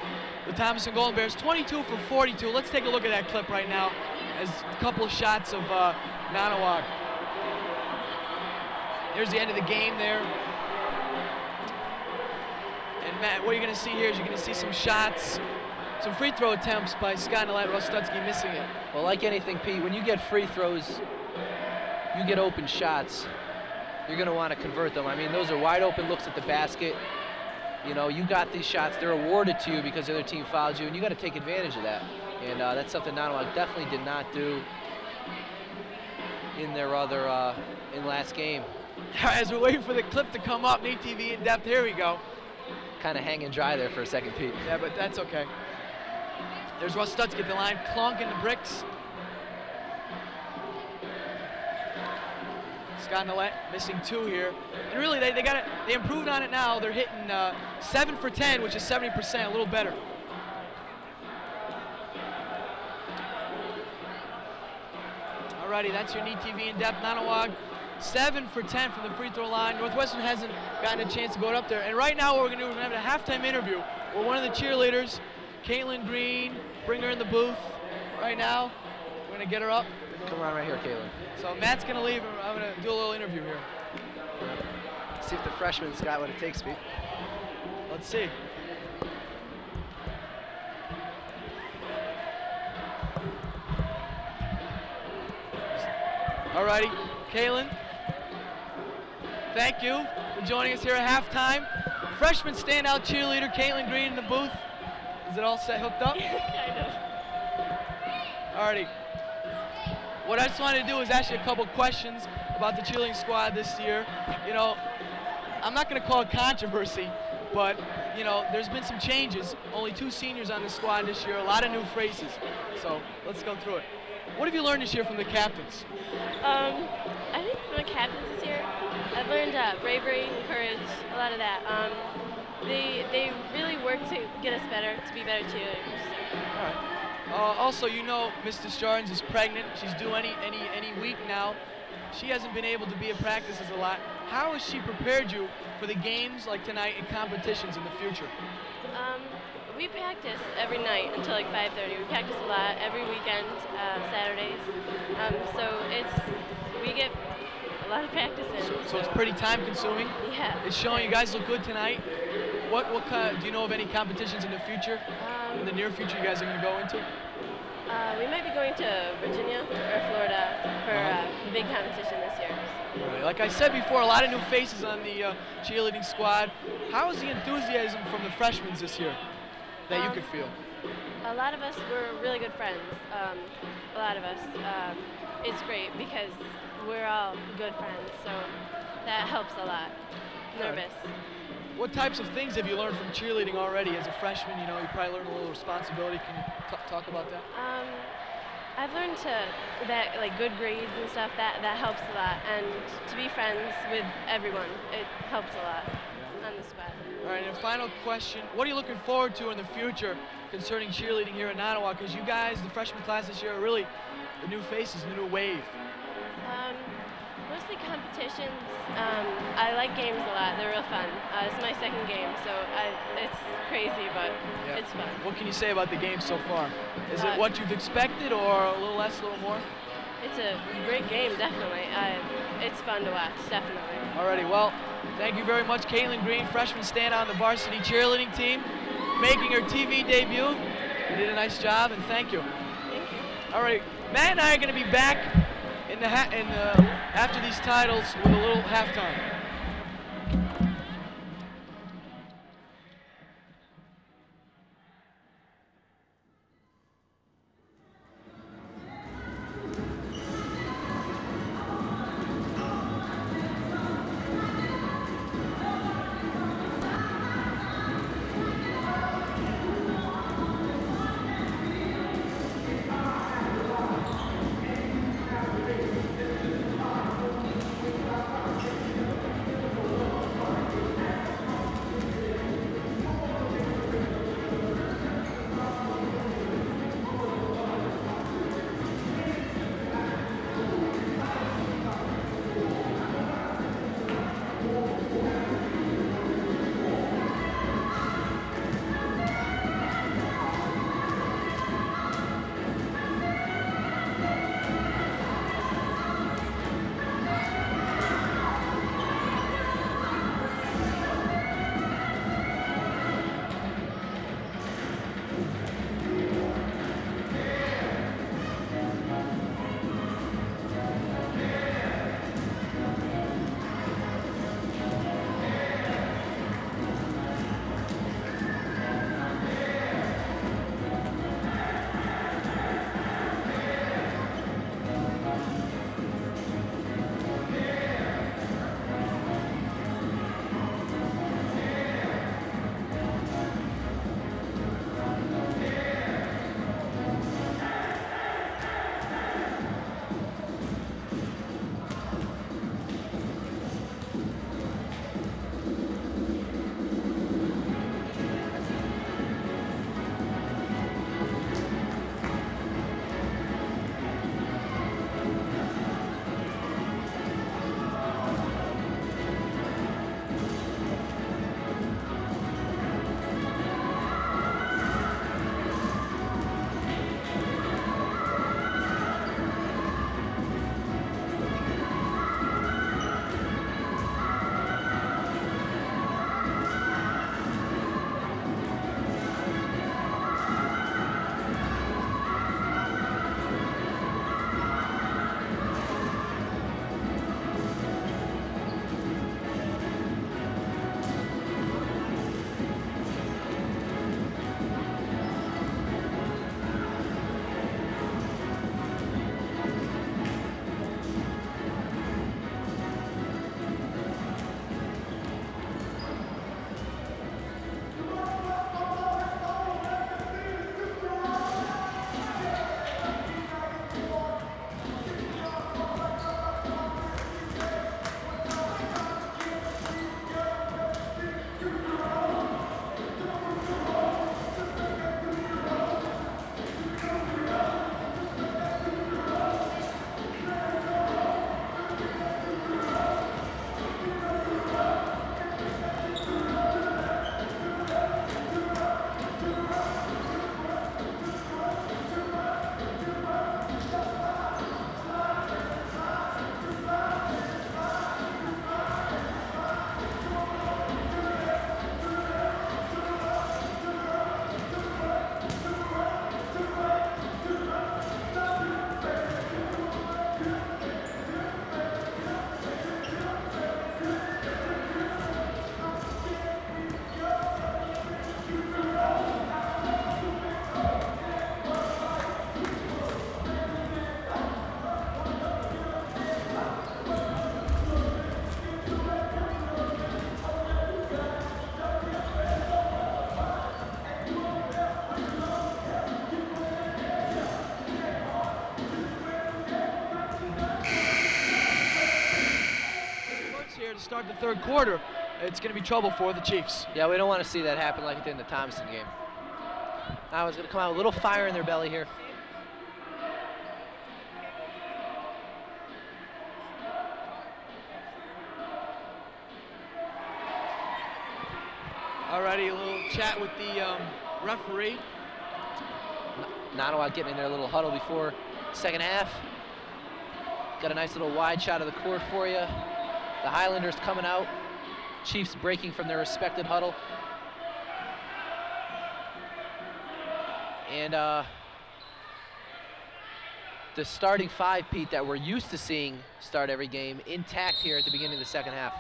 the Thomason Golden Bears, 22 for 42. Let's take a look at that clip right now as a couple of shots of Nonnewaug. There's the end of the game there. And Matt, what you're going to see here is you're going to see some shots. Some free throw attempts by Scott Nolette, Russ Stutzky missing it. Well, like anything, Pete, when you get free throws, you get open shots, you're going to want to convert them. I mean, those are wide open looks at the basket. You know, you got these shots, they're awarded to you because the other team fouled you, and you got to take advantage of that. And that's something Nonnewaug definitely did not do in their in last game. As we're waiting for the clip to come up, Need TV in depth, here we go. Kind of hanging dry there for a second, Pete. Yeah, but that's okay. There's Russ Stutzky at the line, clonking the bricks. Scott Nolette missing 2 here. And really, they got it. They improved on it now. They're hitting 7 for 10, which is 70%, a little better. Alrighty, that's your Need TV in depth. Nonnewaug 7 for 10 from the free throw line. Northwestern hasn't gotten a chance to go up there. And right now, what we're gonna do is we're gonna have a halftime interview where one of the cheerleaders, Caitlin Green, bring her in the booth right now. We're gonna get her up. Come around right here, Caitlin. So Matt's gonna leave, and I'm gonna do a little interview here. See if the freshman's got what it takes, Pete. Let's see. Alrighty, Caitlin, thank you for joining us here at halftime. Freshman standout cheerleader, Caitlin Green in the booth. Is it all set, hooked up? Kind of. Alrighty. What I just wanted to do is ask you a couple questions about the cheerleading squad this year. You know, I'm not going to call it controversy, but, you know, there's been some changes. Only 2 seniors on the squad this year, a lot of new faces. So let's go through it. What have you learned this year from the captains? I think from the captains this year, I've learned bravery, courage, a lot of that. They really work to get us better, to be better cheerleaders. All right. Also, you know, Miss Desjardins is pregnant. She's due any week now. She hasn't been able to be at practices a lot. How has she prepared you for the games like tonight and competitions in the future? We practice every night until like 5:30. We practice a lot every weekend, Saturdays. So we get a lot of practice in. So it's pretty time consuming? Yeah. It's showing you guys look good tonight. What kind, do you know of any competitions in the future? In the near future you guys are going to go into? We might be going to Virginia or Florida for the big competition this year. Right. Like I said before, a lot of new faces on the cheerleading squad. How is the enthusiasm from the freshmen this year? that you could feel? A lot of us were really good friends. A lot of us. It's great because we're all good friends, so that helps a lot. Nervous. What types of things have you learned from cheerleading already? As a freshman, you know, you probably learned a little responsibility. Can you talk about that? I've learned that like good grades and stuff, that helps a lot, and to be friends with everyone, it helps a lot on the squad. All right, and a final question. What are you looking forward to in the future concerning cheerleading here at Nonnewaug? Because you guys, the freshman class this year, are really the new faces, the new wave. Mostly competitions. I like games a lot. They're real fun. This is my second game, so it's crazy, but it's fun. What can you say about the game so far? Is it what you've expected, or a little less, a little more? It's a great game, definitely. It's fun to watch, definitely. Alrighty, well, thank you very much, Caitlin Green, freshman stand on the varsity cheerleading team, making her TV debut. You did a nice job, and thank you. Thank you. Alright, Matt and I are going to be back after these titles with a little halftime. start the third quarter, it's going to be trouble for the Chiefs. Yeah, we don't want to see that happen like it did in the Thompson game. Now it's going to come out with a little fire in their belly here. Alrighty, a little chat with the referee. Nonnewaug getting in their little huddle before second half. Got a nice little wide shot of the court for you. The Highlanders coming out. Chiefs breaking from their respected huddle. And the starting five, Pete, that we're used to seeing start every game intact here at the beginning of the second half.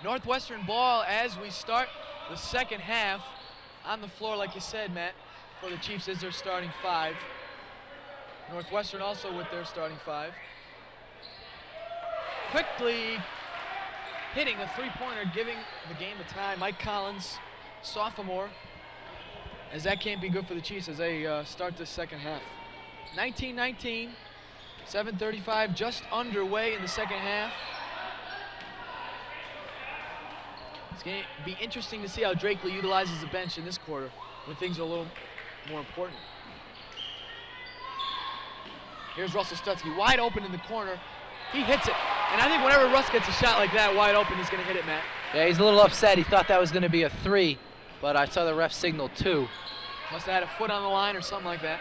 Northwestern ball as we start the second half. On the floor, like you said, Matt, for the Chiefs is their starting five. Northwestern also with their starting five. Quickly hitting a three-pointer, giving the game a tie. Mike Collins, sophomore, as that can't be good for the Chiefs as they start the second half. 19-19, 7:35 just underway in the second half. It's going to be interesting to see how Drakely utilizes the bench in this quarter when things are a little more important. Here's Russell Stutzky, wide open in the corner. He hits it. And I think whenever Russ gets a shot like that wide open, he's going to hit it, Matt. Yeah, he's a little upset. He thought that was going to be a three, but I saw the ref signal two. Must have had a foot on the line or something like that.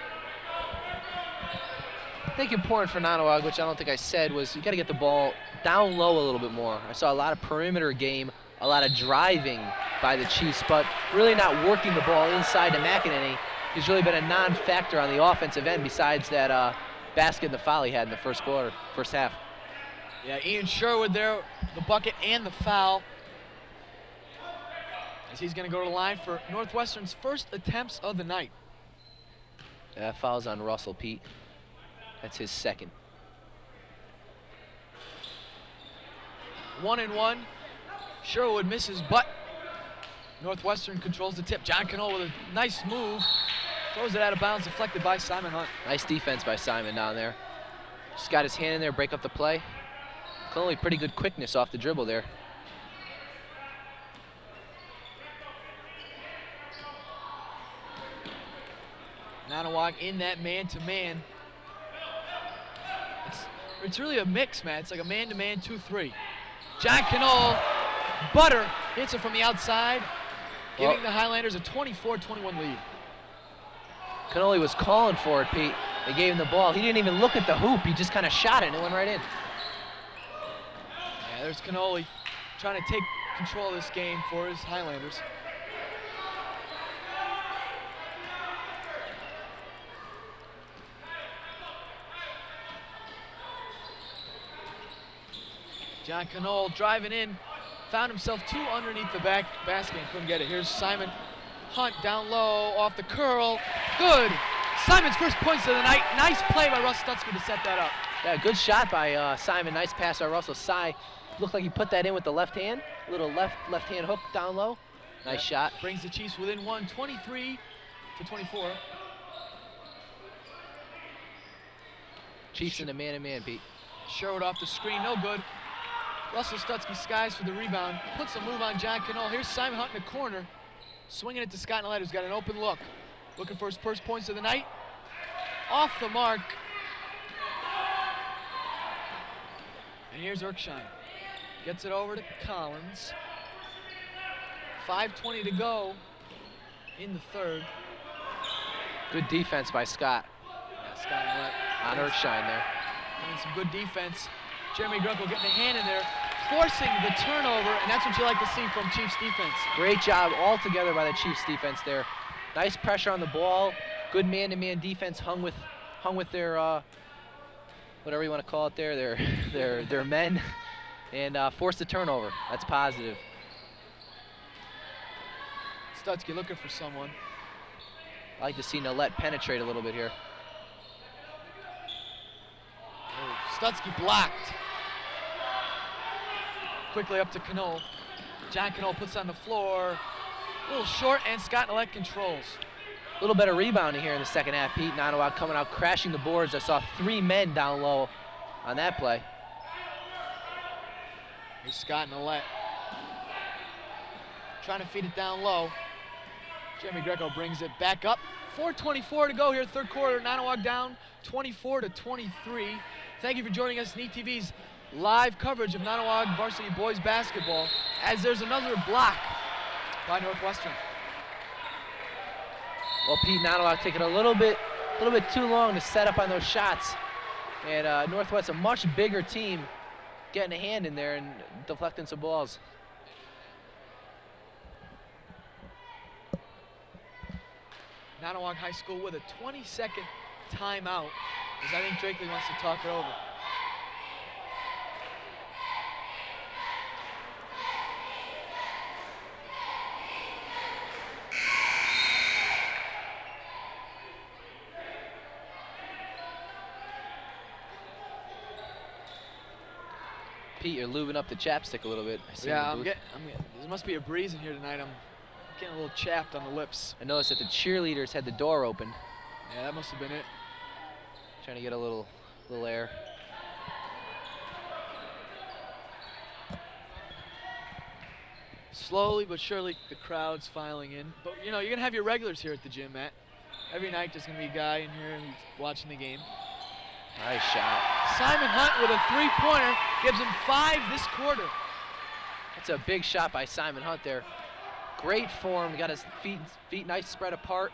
I think important for Nonnewaug, which I don't think I said, was you got to get the ball down low a little bit more. I saw a lot of perimeter game, a lot of driving by the Chiefs, but really not working the ball inside to McEnany. He's really been a non-factor on the offensive end besides that basket and the foul he had in the first half. Yeah, Ian Sherwood there, the bucket and the foul. As he's going to go to the line for Northwestern's first attempts of the night. Yeah, that foul's on Russell, Pete. That's his second. 1-and-1. Sherwood misses, but Northwestern controls the tip. John Cannell with a nice move. Throws it out of bounds, deflected by Simon Hunt. Nice defense by Simon down there. Just got his hand in there, break up the play. Clearly pretty good quickness off the dribble there. Nonnewaug in that man-to-man. It's really a mix, Matt. It's like a man-to-man 2-3. John Cannell, butter, hits it from the outside, giving the Highlanders a 24-21 lead. Cannoli was calling for it, Pete. They gave him the ball. He didn't even look at the hoop. He just kind of shot it and it went right in. Yeah, there's Cannoli trying to take control of this game for his Highlanders. John Cannell driving in, found himself two underneath the basket and couldn't get it. Here's Simon Hunt down low, off the curl. Good. Simon's first points of the night. Nice play by Russ Stutzky to set that up. Yeah, good shot by Simon. Nice pass by Russell. Sy looked like he put that in with the left hand. Little left hand hook down low. Nice shot. Brings the Chiefs within one, 23-24. Chiefs in the man-to-man, Pete. Sherwood off the screen, no good. Russell Stutzky skies for the rebound. Puts a move on John Cannell. Here's Simon Hunt in the corner. Swinging it to Scott Nolette, who's got an open look. Looking for his first points of the night. Off the mark. And here's Erkshine. Gets it over to Collins. 5:20 to go in the third. Good defense by Scott. Yeah, Scott Nolette. On Erkshine there. And some good defense. Jeremy Greco getting a hand in there, forcing the turnover, and that's what you like to see from Chiefs defense. Great job altogether by the Chiefs defense there. Nice pressure on the ball. Good man-to-man defense hung with their whatever you want to call it there, their men, and forced the turnover. That's positive. Stutzky looking for someone. I like to see Nolette penetrate a little bit here. Oh, Stutzky blocked. Quickly up to Cannell. John Cannell puts on the floor. A little short, and Scott Nolette controls. A little better rebounding here in the second half, Pete. Nonnewaug coming out, crashing the boards. I saw three men down low on that play. Here's Scott Nolet. Trying to feed it down low. Jeremy Greco brings it back up. 4:24 to go here, third quarter. Nonnewaug down 24-23. Thank you for joining us in ETV's live coverage of Nonnewaug varsity boys basketball as there's another block by Northwestern. Well, Pete, Nonnewaug taking a little bit too long to set up on those shots. And Northwest, a much bigger team, getting a hand in there and deflecting some balls. Nonnewaug High School with a 20-second timeout, as I think Drakely wants to talk it over. Pete, you're lubing up the chapstick a little bit. I see Yeah, I'm getting, there must be a breeze in here tonight. I'm getting a little chapped on the lips. I noticed that the cheerleaders had the door open. Yeah, that must have been it. Trying to get a little air. Slowly but surely, the crowd's filing in. But, you know, you're going to have your regulars here at the gym, Matt. Every night there's going to be a guy in here who's watching the game. Nice shot. Simon Hunt with a three-pointer gives him 5 this quarter. That's a big shot by Simon Hunt there. Great form, got his feet nice spread apart.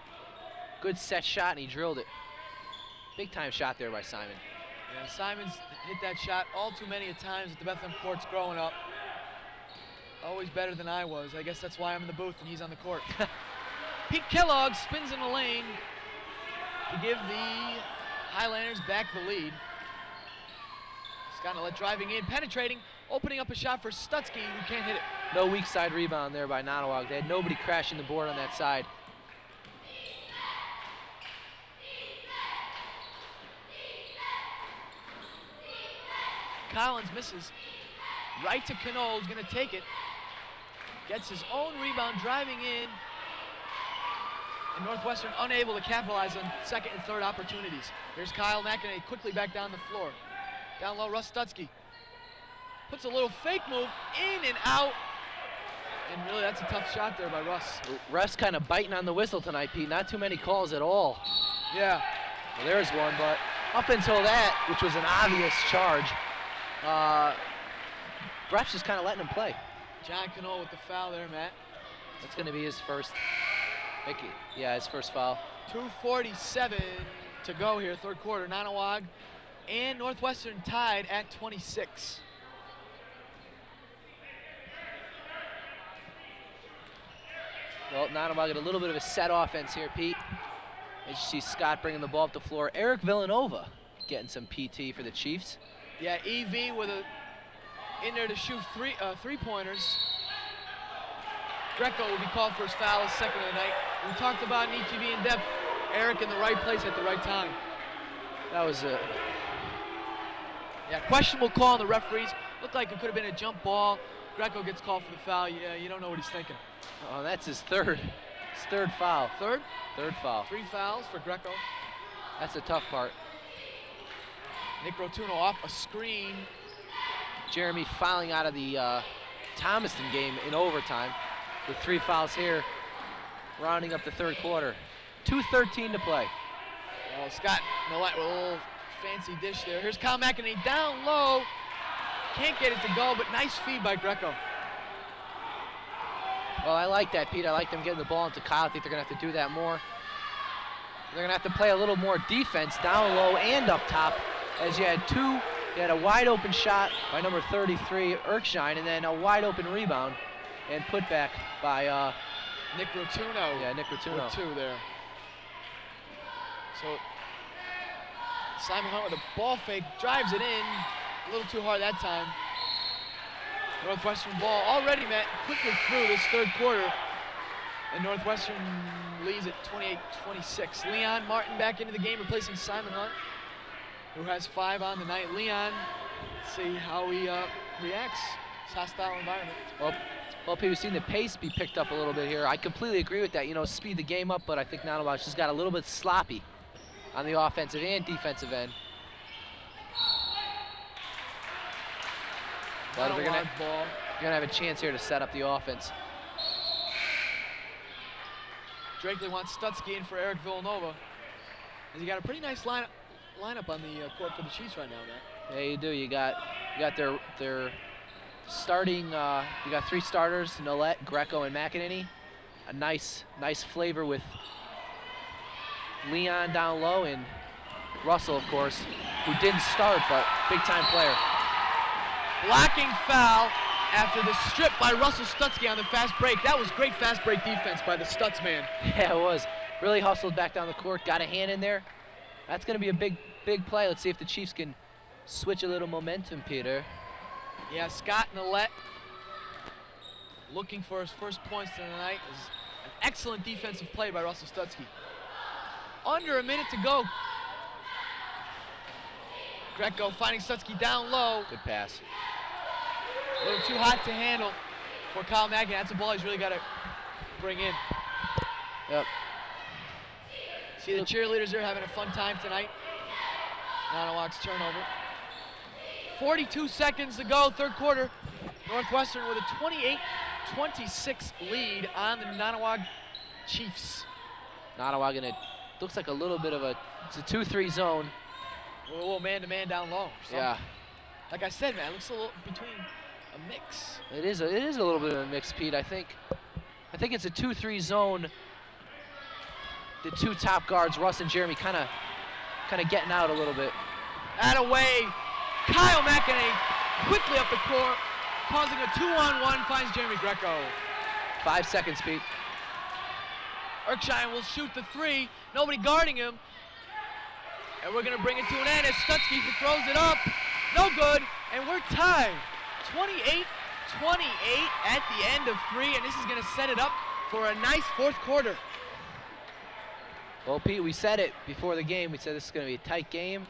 Good set shot, and he drilled it. Big time shot there by Simon. Yeah, Simon's hit that shot all too many times at the Bethlehem courts growing up. Always better than I was. I guess that's why I'm in the booth and he's on the court. Pete Kellogg spins in the lane to give the Highlanders back the lead. Scott Nolet driving in, penetrating, opening up a shot for Stutzky, who can't hit it. No weak side rebound there by Nonnewaug. They had nobody crashing the board on that side. Collins misses. Right to Cano, who's going to take it. Gets his own rebound, driving in. And Northwestern unable to capitalize on second and third opportunities. Here's Kyle McInerney quickly back down the floor. Down low, Russ Stutzky. Puts a little fake move in and out. And really, that's a tough shot there by Russ. Russ kind of biting on the whistle tonight, Pete. Not too many calls at all. Yeah. Well, there's one, but up until that, which was an obvious charge, refs just kind of letting him play. John Cano with the foul there, Matt. That's going to be his first. Yeah, his first foul. 2:47 to go here, third quarter. Nonnewaug and Northwestern tied at 26. Well, Nonnewaug got a little bit of a set offense here, Pete. As you see Scott bringing the ball up the floor. Eric Villanova getting some PT for the Chiefs. Yeah, EV with in there to shoot three-pointers. Greco will be called for his foul, his second of the night. We talked about in ETV in depth. Eric in the right place at the right time. That was a... Yeah, questionable call on the referees. Looked like it could have been a jump ball. Greco gets called for the foul. Yeah, you don't know what he's thinking. Oh, that's his third. His third foul. Third? Third foul. 3 fouls for Greco. That's the tough part. Nick Rotuno off a screen. Jeremy fouling out of the Thomaston game in overtime with 3 fouls here, rounding up the third quarter. 2:13 to play. Oh, Scott Nolet with a little fancy dish there. Here's Kyle McInerney down low. Can't get it to go, but nice feed by Greco. Well, I like that, Pete. I like them getting the ball into Kyle. I think they're going to have to do that more. They're going to have to play a little more defense down low and up top, as you had a wide open shot by number 33, Erkshine, and then a wide open rebound and put back by Nick Rotuno. Yeah, Nick Rotuno. With 2 there. So Simon Hunt with a ball fake, drives it in. A little too hard that time. Northwestern ball already, Matt, quickly through this third quarter. And Northwestern leads at 28-26. Leon Martin back into the game, replacing Simon Hunt, who has 5 on the night. Leon, let's see how he reacts. It's a hostile environment. Well, Pete, we've seen the pace be picked up a little bit here. I completely agree with that. You know, speed the game up, but I think Nonnewaug just got a little bit sloppy on the offensive and defensive end. But they're Nonnewaug ball. gonna have a chance here to set up the offense. Drakely wants Stutzky in for Eric Villanova. As you got a pretty nice lineup on the court for the Chiefs right now, Matt. Yeah, you do. You got their starting. You got 3 starters: Nolet, Greco, and McEnany. A nice flavor with Leon down low and Russell, of course, who didn't start but big time player. Blocking foul after the strip by Russell Stutzky on the fast break. That was great fast break defense by the Stutz man. Yeah, it was. Really hustled back down the court, got a hand in there. That's going to be a big play. Let's see if the Chiefs can switch a little momentum, Peter. Yeah, Scott Nolet looking for his first points tonight. Is an excellent defensive play by Russell Stutzky. Under a minute to go. Greco finding Stutzky down low. Good pass. A little too hot to handle for Kyle McEnany. That's a ball he's really got to bring in. Yep. See the cheerleaders there having a fun time tonight. Nonnewaug's turnover. 42 seconds to go, third quarter. Northwestern with a 28-26 lead on the Nonnewaug Chiefs. Nonnewaug in it. Looks like a little bit of it's a 2-3 zone. A little man-to-man down low. Yeah. Like I said, man, it looks a little between a mix. It is a little bit of a mix, Pete. I think it's a 2-3 zone. The 2 top guards, Russ and Jeremy, kind of getting out a little bit. That away, Kyle McEnany quickly up the court, causing a 2-on-1, finds Jeremy Greco. 5 seconds, Pete. Berkshire will shoot the 3, nobody guarding him. And we're gonna bring it to an end as Stutzky throws it up. No good, and we're tied. 28-28 at the end of 3, and this is gonna set it up for a nice fourth quarter. Well, Pete, we said it before the game. We said this is gonna be a tight game,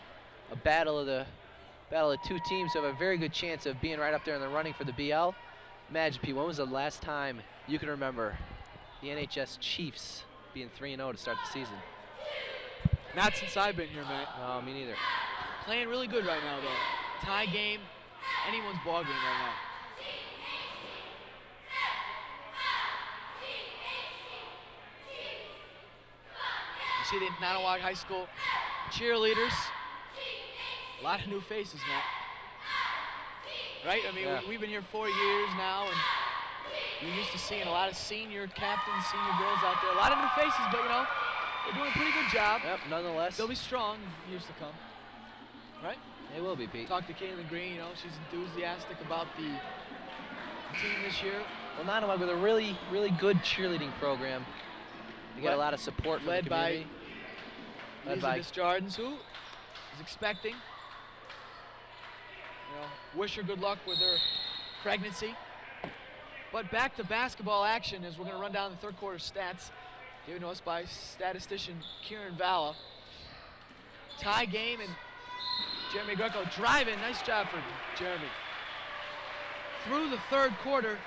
a battle of 2 teams who have a very good chance of being right up there in the running for the BL. Imagine, Pete, when was the last time you can remember the NHS Chiefs being 3-0 to start the season? Not since I've been here, Matt. No, me neither. Playing really good right now, though. Tie game, anyone's ball game right now. You see the Nonnewaug High School cheerleaders. A lot of new faces, Matt. Right? I mean, Yeah. we've been here 4 years now, and you're used to seeing a lot of senior captains, senior girls out there. A lot of new faces, but you know, they're doing a pretty good job. Yep, nonetheless. They'll be strong in years to come. Right? They will be, Pete. Talk to Caitlin Green, you know, she's enthusiastic about the team this year. Well, Nonnewaug with a really good cheerleading program. They got a lot of support from the Led by community. Led by Elizabeth Jardins, who is expecting. You know, wish her good luck with her pregnancy. But back to basketball action as we're going to run down the third quarter stats given to us by statistician Kieran Valla. Tie game and Jeremy Greco driving. Nice job for Jeremy. Through the third quarter,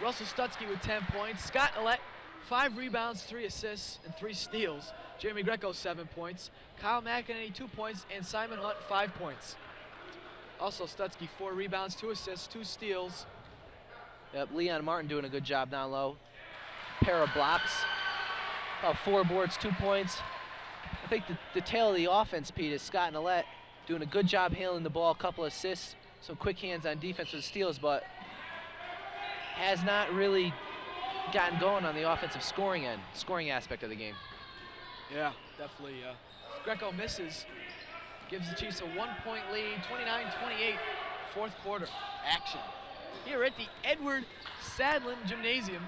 Russell Stutzky with 10 points. Scott Nolet, 5 rebounds, 3 assists, and 3 steals. Jeremy Greco, 7 points. Kyle McEnany, 2 points, and Simon Hunt, 5 points. Also Stutzky, 4 rebounds, 2 assists, 2 steals. Yep, Leon Martin doing a good job down low. Pair of blocks. About 4 boards, 2 points. I think the tail of the offense, Pete, is Scott Nolet doing a good job handling the ball, a couple assists, some quick hands on defense with steals, but has not really gotten going on the offensive scoring aspect of the game. Yeah, definitely. Greco misses, gives the Chiefs a 1-point lead, 29-28, fourth quarter action. Here at the Edward Sadlin Gymnasium,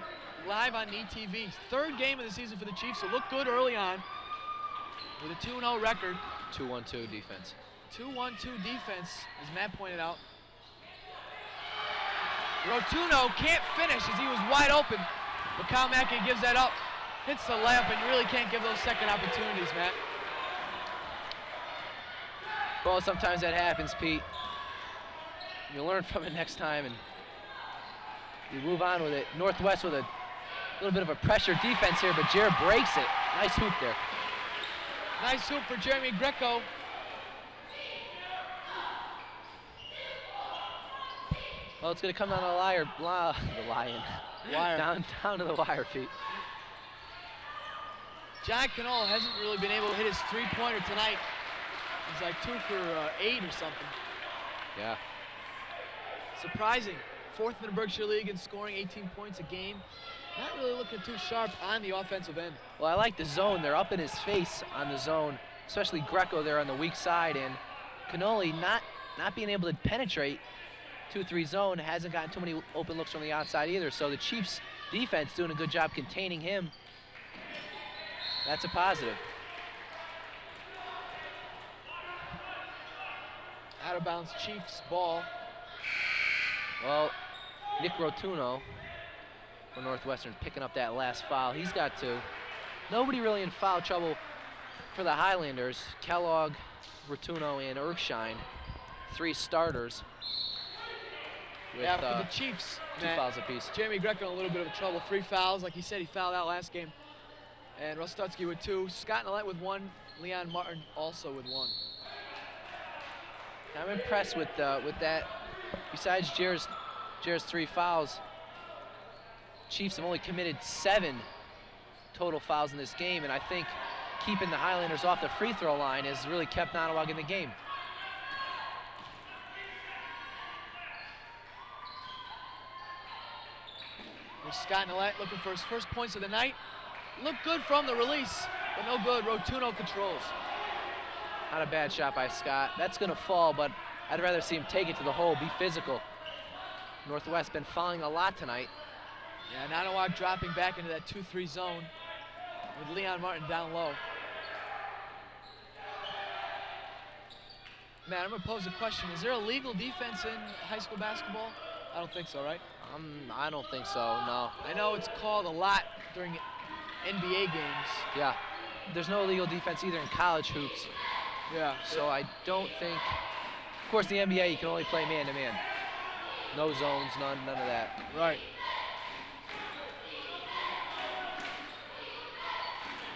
live on NETV. Third game of the season for the Chiefs, so look good early on with a 2-0 record. 2-1-2 defense. 2-1-2 defense, as Matt pointed out. Rotuno can't finish as he was wide open, but Kyle McEnany gives that up. Hits the layup, and you really can't give those second opportunities, Matt. Well, sometimes that happens, Pete. You learn from it next time, and you move on with it. Northwest with a little bit of a pressure defense here, but Jared breaks it. Nice hoop there. Nice hoop for Jeremy Greco. Well, it's going to come down to the lion. Wire. down to the wire, Pete. John Cannell hasn't really been able to hit his three-pointer tonight. He's like 2 for 8 or something. Yeah. Surprising. 4th in the Berkshire League in scoring 18 points a game. Not really looking too sharp on the offensive end. Well, I like the zone. They're up in his face on the zone, especially Greco there on the weak side. And Cannoli not being able to penetrate 2-3 zone, hasn't gotten too many open looks from the outside either. So the Chiefs defense doing a good job containing him. That's a positive. Out of bounds Chiefs ball. Well, Nick Rotuno for Northwestern picking up that last foul. He's got 2. Nobody really in foul trouble for the Highlanders. Kellogg, Rotuno, and Erskine, 3 starters. With, yeah, for the Chiefs, 2 Matt, fouls apiece. Jeremy Greco in a little bit of trouble. 3 fouls. Like he said, he fouled out last game. And Rostutsky with 2. Scott Nellette with 1. Leon Martin also with 1. I'm impressed with that. Besides Jair's 3 fouls, Chiefs have only committed 7 total fouls in this game, and I think keeping the Highlanders off the free throw line has really kept Nonnewaug in the game. Here's Scott Nellette looking for his first points of the night. Looked good from the release, but no good. Rotuno controls. Not a bad shot by Scott. That's going to fall, but I'd rather see him take it to the hole, be physical. Northwest been fouling a lot tonight. Yeah, Nonnewaug dropping back into that 2-3 zone with Leon Martin down low. Matt, I'm going to pose a question. Is there a legal defense in high school basketball? I don't think so, right? I don't think so, no. I know it's called a lot during NBA games. Yeah, there's no legal defense either in college hoops. Yeah. So I don't think, of course the NBA you can only play man-to-man. No zones, none of that. Right.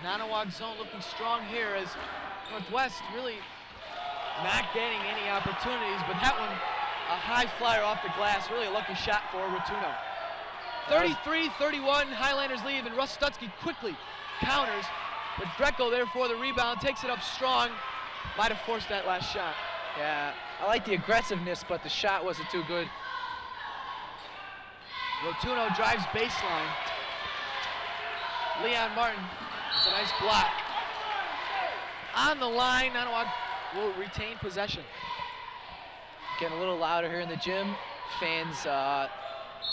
Nonnewaug zone looking strong here as Northwest really not getting any opportunities, but that one, a high flyer off the glass, really a lucky shot for Rotuno. 33-31, Highlanders lead, and Russ Stutzky quickly counters, but Greco there for the rebound, takes it up strong, might have forced that last shot. Yeah, I like the aggressiveness, but the shot wasn't too good. Rotuno drives baseline. Leon Martin with a nice block. On the line, Nonnewaug will retain possession. Getting a little louder here in the gym. Fans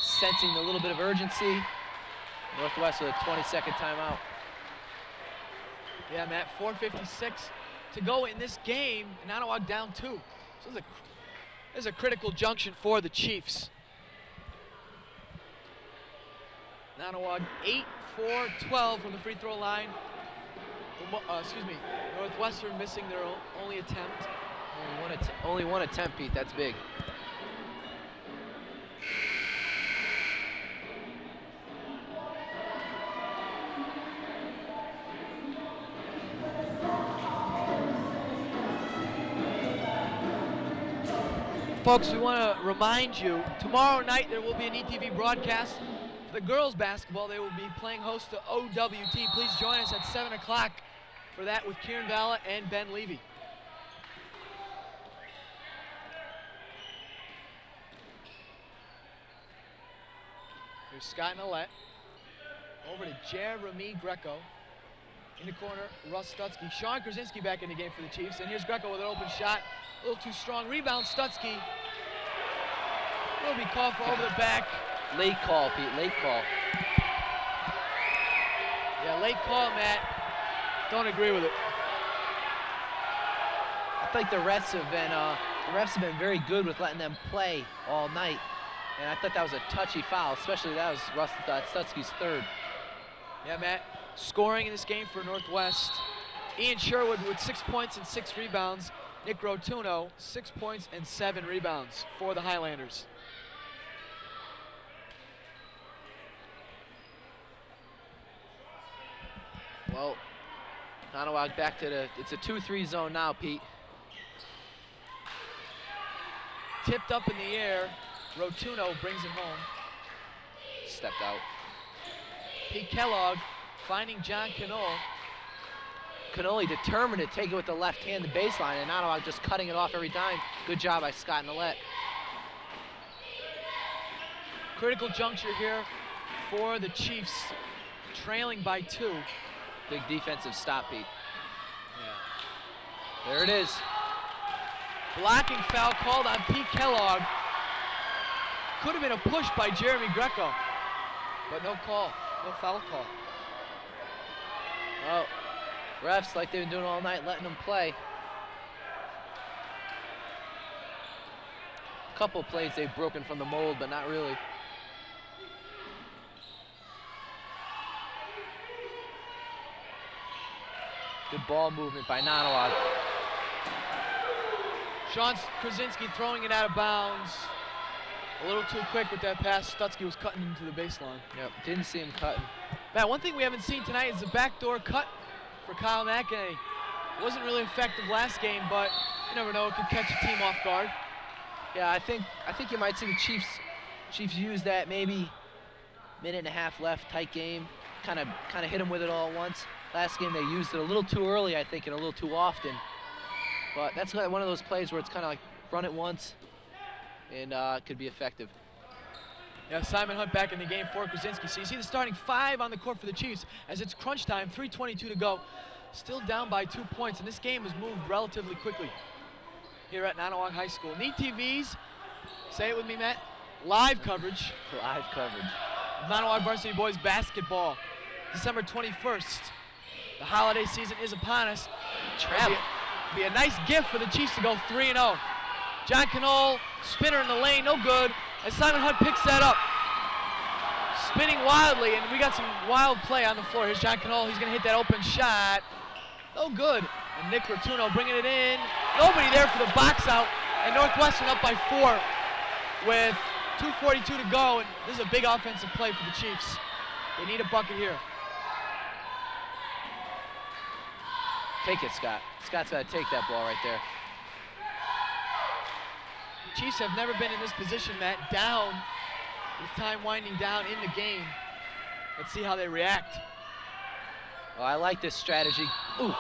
sensing a little bit of urgency. Northwest with a 20-second timeout. Yeah, Matt, 4:56 to go in this game. Nonnewaug down 2. So this is a critical junction for the Chiefs. Nonnewaug 8-for-12 from the free throw line. Northwestern missing their only attempt. Only one attempt, Pete. That's big. Folks, we want to remind you, tomorrow night there will be an ETV broadcast. For the girls basketball, they will be playing host to OWT. Please join us at 7 o'clock for that with Kieran Valla and Ben Levy. Here's Scott Nellette. Over to Jeremy Greco. In the corner, Russ Stutzky. Sean Krasinski back in the game for the Chiefs. And here's Greco with an open shot. A little too strong. Rebound, Stutzky. Will be called for over the back. Late call, Pete. Late call. Yeah, late call, Matt. Don't agree with it. I think the refs have been very good with letting them play all night. And I thought that was a touchy foul, especially that was Russ Stutzky's 3rd. Yeah, Matt. Scoring in this game for Northwest. Ian Sherwood with 6 points and 6 rebounds. Nick Rotuno, 6 points and 7 rebounds for the Highlanders. Well, Nonnewaug back to it's a 2-3 zone now, Pete. Tipped up in the air. Rotuno brings it home. Stepped out. Pete Kellogg finding John Canole. Canole determined to take it with the left hand, the baseline, and Nonnewaug just cutting it off every time. Good job by Scott Nollet. Critical juncture here for the Chiefs, trailing by 2. Big defensive stop, Pete. Yeah. There it is. Blocking foul called on Pete Kellogg. Could have been a push by Jeremy Greco, but no call, no foul call. Oh, refs, like they've been doing all night, letting them play. A couple plays they've broken from the mold, but not really. Good ball movement by Nonnewaug. Sean Krasinski throwing it out of bounds. A little too quick with that pass. Stutzky was cutting into the baseline. Yep, didn't see him cutting. Matt, one thing we haven't seen tonight is the backdoor cut for Kyle McEnany. It wasn't really effective last game, but you never know, it could catch a team off guard. Yeah, I think you might see the Chiefs use that maybe minute and a half left, tight game. Kind of hit them with it all at once. Last game they used it a little too early, I think, and a little too often. But that's one of those plays where it's kind of like run it once and it could be effective. Yeah, Simon Hunt back in the game for Krasinski. So you see the starting 5 on the court for the Chiefs as it's crunch time, 3:22 to go. Still down by 2 points, and this game has moved relatively quickly here at Nonnewaug High School. Need TVs, say it with me, Matt, live coverage. Live coverage. Nonnewaug Varsity Boys basketball, December 21st. The holiday season is upon us. Travel. Be a nice gift for the Chiefs to go 3-0. John Canole, spinner in the lane, no good. As Simon Hunt picks that up. Spinning wildly, and we got some wild play on the floor. Here's John Canole, he's gonna hit that open shot. No good. And Nick Rotuno bringing it in. Nobody there for the box out. And Northwestern up by 4 with 2:42 to go. And this is a big offensive play for the Chiefs. They need a bucket here. Take it, Scott. Scott's got to take that ball right there. Chiefs have never been in this position, Matt. Down, with time winding down in the game. Let's see how they react. Oh, I like this strategy. Ooh.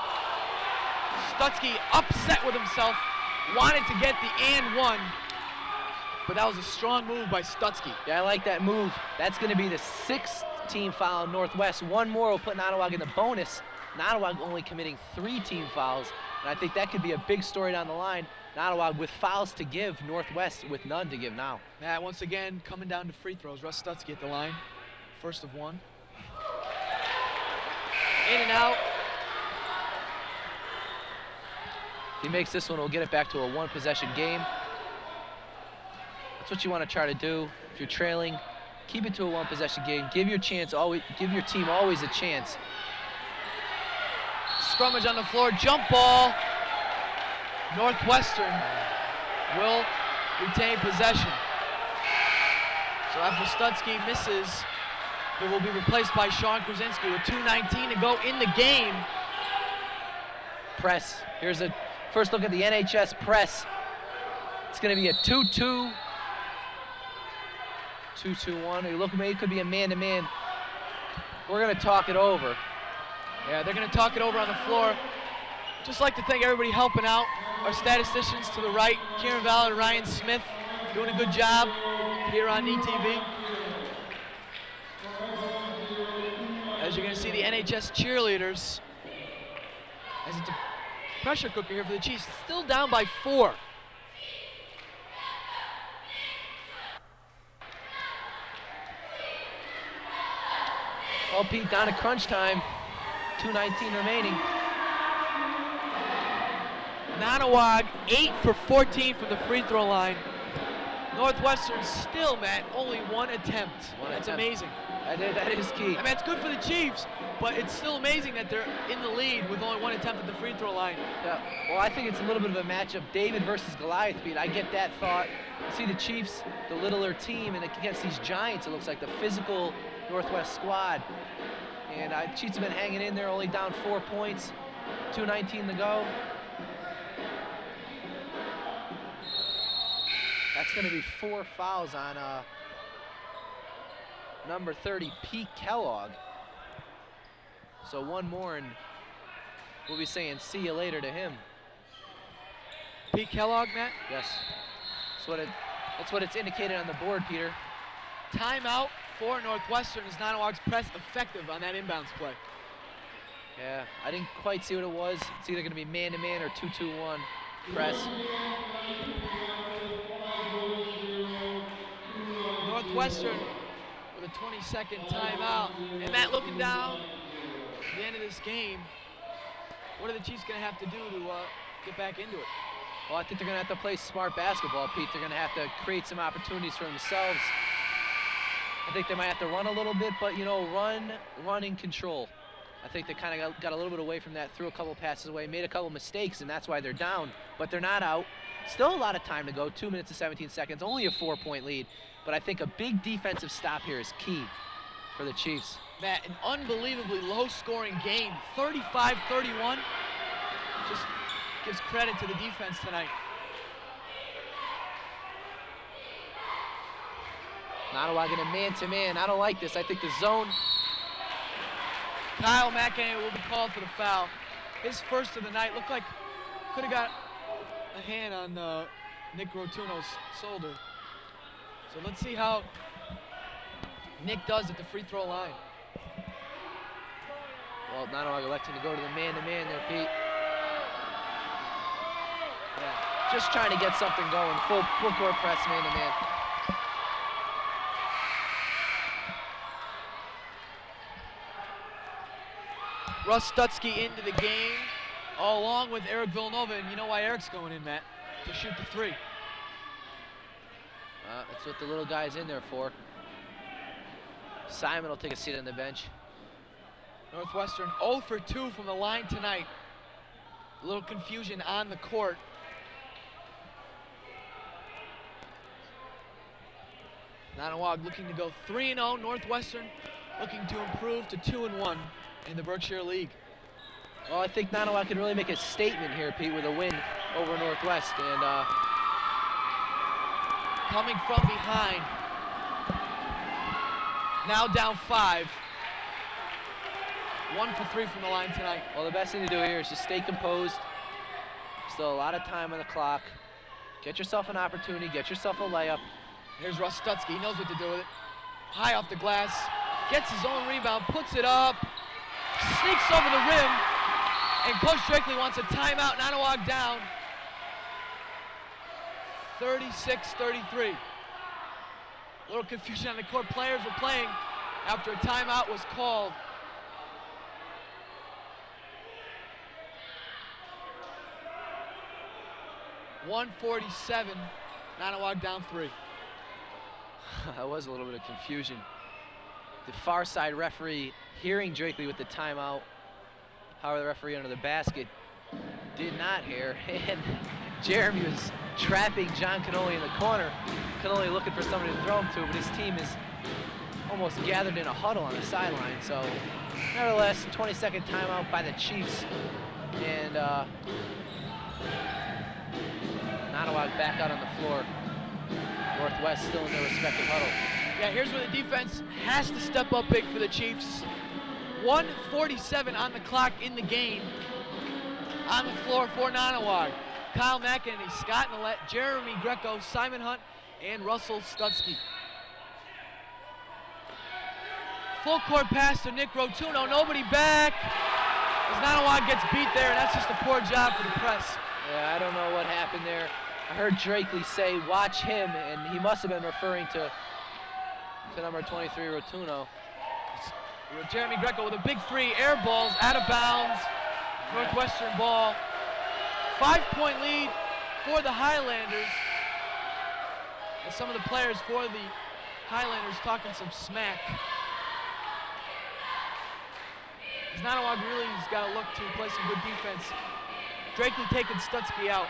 Stutzky upset with himself, wanted to get the and one, but that was a strong move by Stutzky. Yeah, I like that move. That's going to be the 6th team foul on Northwest. One more will put Nonnewaug in the bonus. Nonnewaug only committing 3 team fouls, and I think that could be a big story down the line. Nonnewaug with fouls to give, Northwest with none to give now. Matt, once again, coming down to free throws. Russ Stutzky at the line, first of 1. In and out. If he makes this one, we'll get it back to a 1-possession game. That's what you want to try to do. If you're trailing, keep it to a 1-possession game. Give your team always a chance. Scrummage on the floor, jump ball. Northwestern will retain possession. So after Stutzky misses, it will be replaced by Sean Krasinski with 2:19 to go in the game. Press. Here's a first look at the NHS press. It's going to be a 2-2. 2-2-1. Hey, look, maybe it could be a man-to-man. We're going to talk it over. Yeah, they're going to talk it over on the floor. Just like to thank everybody helping out. Our statisticians to the right, Kieran Valley and Ryan Smith, doing a good job here on ETV. As you're going to see the NHS cheerleaders, as it's a pressure cooker here for the Chiefs, still down by 4. Well, Pete, down to crunch time. 2:19 remaining. Nonnewaug 8 for 14 from the free throw line. Northwestern still, Matt, only 1 attempt. That's amazing. That is key. I mean, it's good for the Chiefs, but it's still amazing that they're in the lead with only 1 attempt at the free throw line. Yeah. Well, I think it's a little bit of a matchup, David versus Goliath, Pete. I get that thought. You see the Chiefs, the littler team, and against these giants, it looks like the physical Northwest squad. And Chiefs have been hanging in there, only down 4 points. 2:19 to go. That's that's going to be 4 fouls on number 30, Pete Kellogg. So one more, and we'll be saying see you later to him. Pete Kellogg, Matt? Yes. That's what it's indicated on the board, Peter. Timeout for Northwestern as Nonnewaug's press effective on that inbounds play. Yeah, I didn't quite see what it was. It's either going to be man-to-man or 2-2-1 press. Northwestern with a 20-second timeout. And Matt, looking down at the end of this game, what are the Chiefs going to have to do to get back into it? Well, I think they're going to have to play smart basketball, Pete. They're going to have to create some opportunities for themselves. I think they might have to run a little bit, but, you know, run in control. I think they kind of got a little bit away from that, threw a couple passes away, made a couple mistakes, and that's why they're down. But they're not out. Still a lot of time to go, 2 minutes and 17 seconds, only a 4-point lead. But I think a big defensive stop here is key for the Chiefs. Matt, an unbelievably low-scoring game, 35-31. Just gives credit to the defense tonight. Nonnewaug in a man-to-man. I don't like this. I think the zone. Kyle McEnany will be called for the foul. His first of the night. Looked like could have got a hand on Nick Rotuno's shoulder. So let's see how Nick does at the free throw line. Well, Nonnewaug electing to go to the man-to-man there, Pete. Yeah, just trying to get something going. Full court press, man-to-man. Russ Stutzky into the game, along with Eric Villanova, and you know why Eric's going in, Matt? To shoot the three. That's what the little guy's in there for. Simon will take a seat on the bench. Northwestern 0 for 2 from the line tonight. A little confusion on the court. Nonnewaug looking to go 3-0. Northwestern looking to improve to 2-1 in the Berkshire League. Well, I think Nonnewaug can really make a statement here, Pete, with a win over Northwest. And coming from behind. Now down 5. 1 for 3 from the line tonight. Well, the best thing to do here is just stay composed. Still a lot of time on the clock. Get yourself an opportunity. Get yourself a layup. Here's Russ Stutzky. He knows what to do with it. High off the glass. Gets his own rebound. Puts it up. Sneaks over the rim. And Coach Drakely wants a timeout. Nonnewaug down. 36-33. A little confusion on the court. Players were playing after a timeout was called. .147. Nonnewaug down 3. That was a little bit of confusion. The far side referee hearing Drakely with the timeout. However, the referee under the basket did not hear. And Jeremy was trapping John Cannoli in the corner. Cannoli looking for somebody to throw him to, but his team is almost gathered in a huddle on the sideline. So, nevertheless, 20-second timeout by the Chiefs. And Nonnewaug back out on the floor. Northwest still in their respective huddle. Yeah, here's where the defense has to step up big for the Chiefs. 1:47 on the clock in the game. On the floor for Nonnewaug. Kyle McEnany, Scott Millett, Jeremy Greco, Simon Hunt, and Russell Stutzky. Full court pass to Nick Rotuno. Nobody back. As Nonnewaug gets beat there, and that's just a poor job for the press. Yeah, I don't know what happened there. I heard Drakely say, watch him, and he must have been referring to number 23, Rotuno. Jeremy Greco with a big three, air balls, out of bounds, Northwestern ball. 5-point lead for the Highlanders. And some of the players for the Highlanders talking some smack. As Nonnewaug really has got to look to play some good defense. Drakely taking Stutzky out.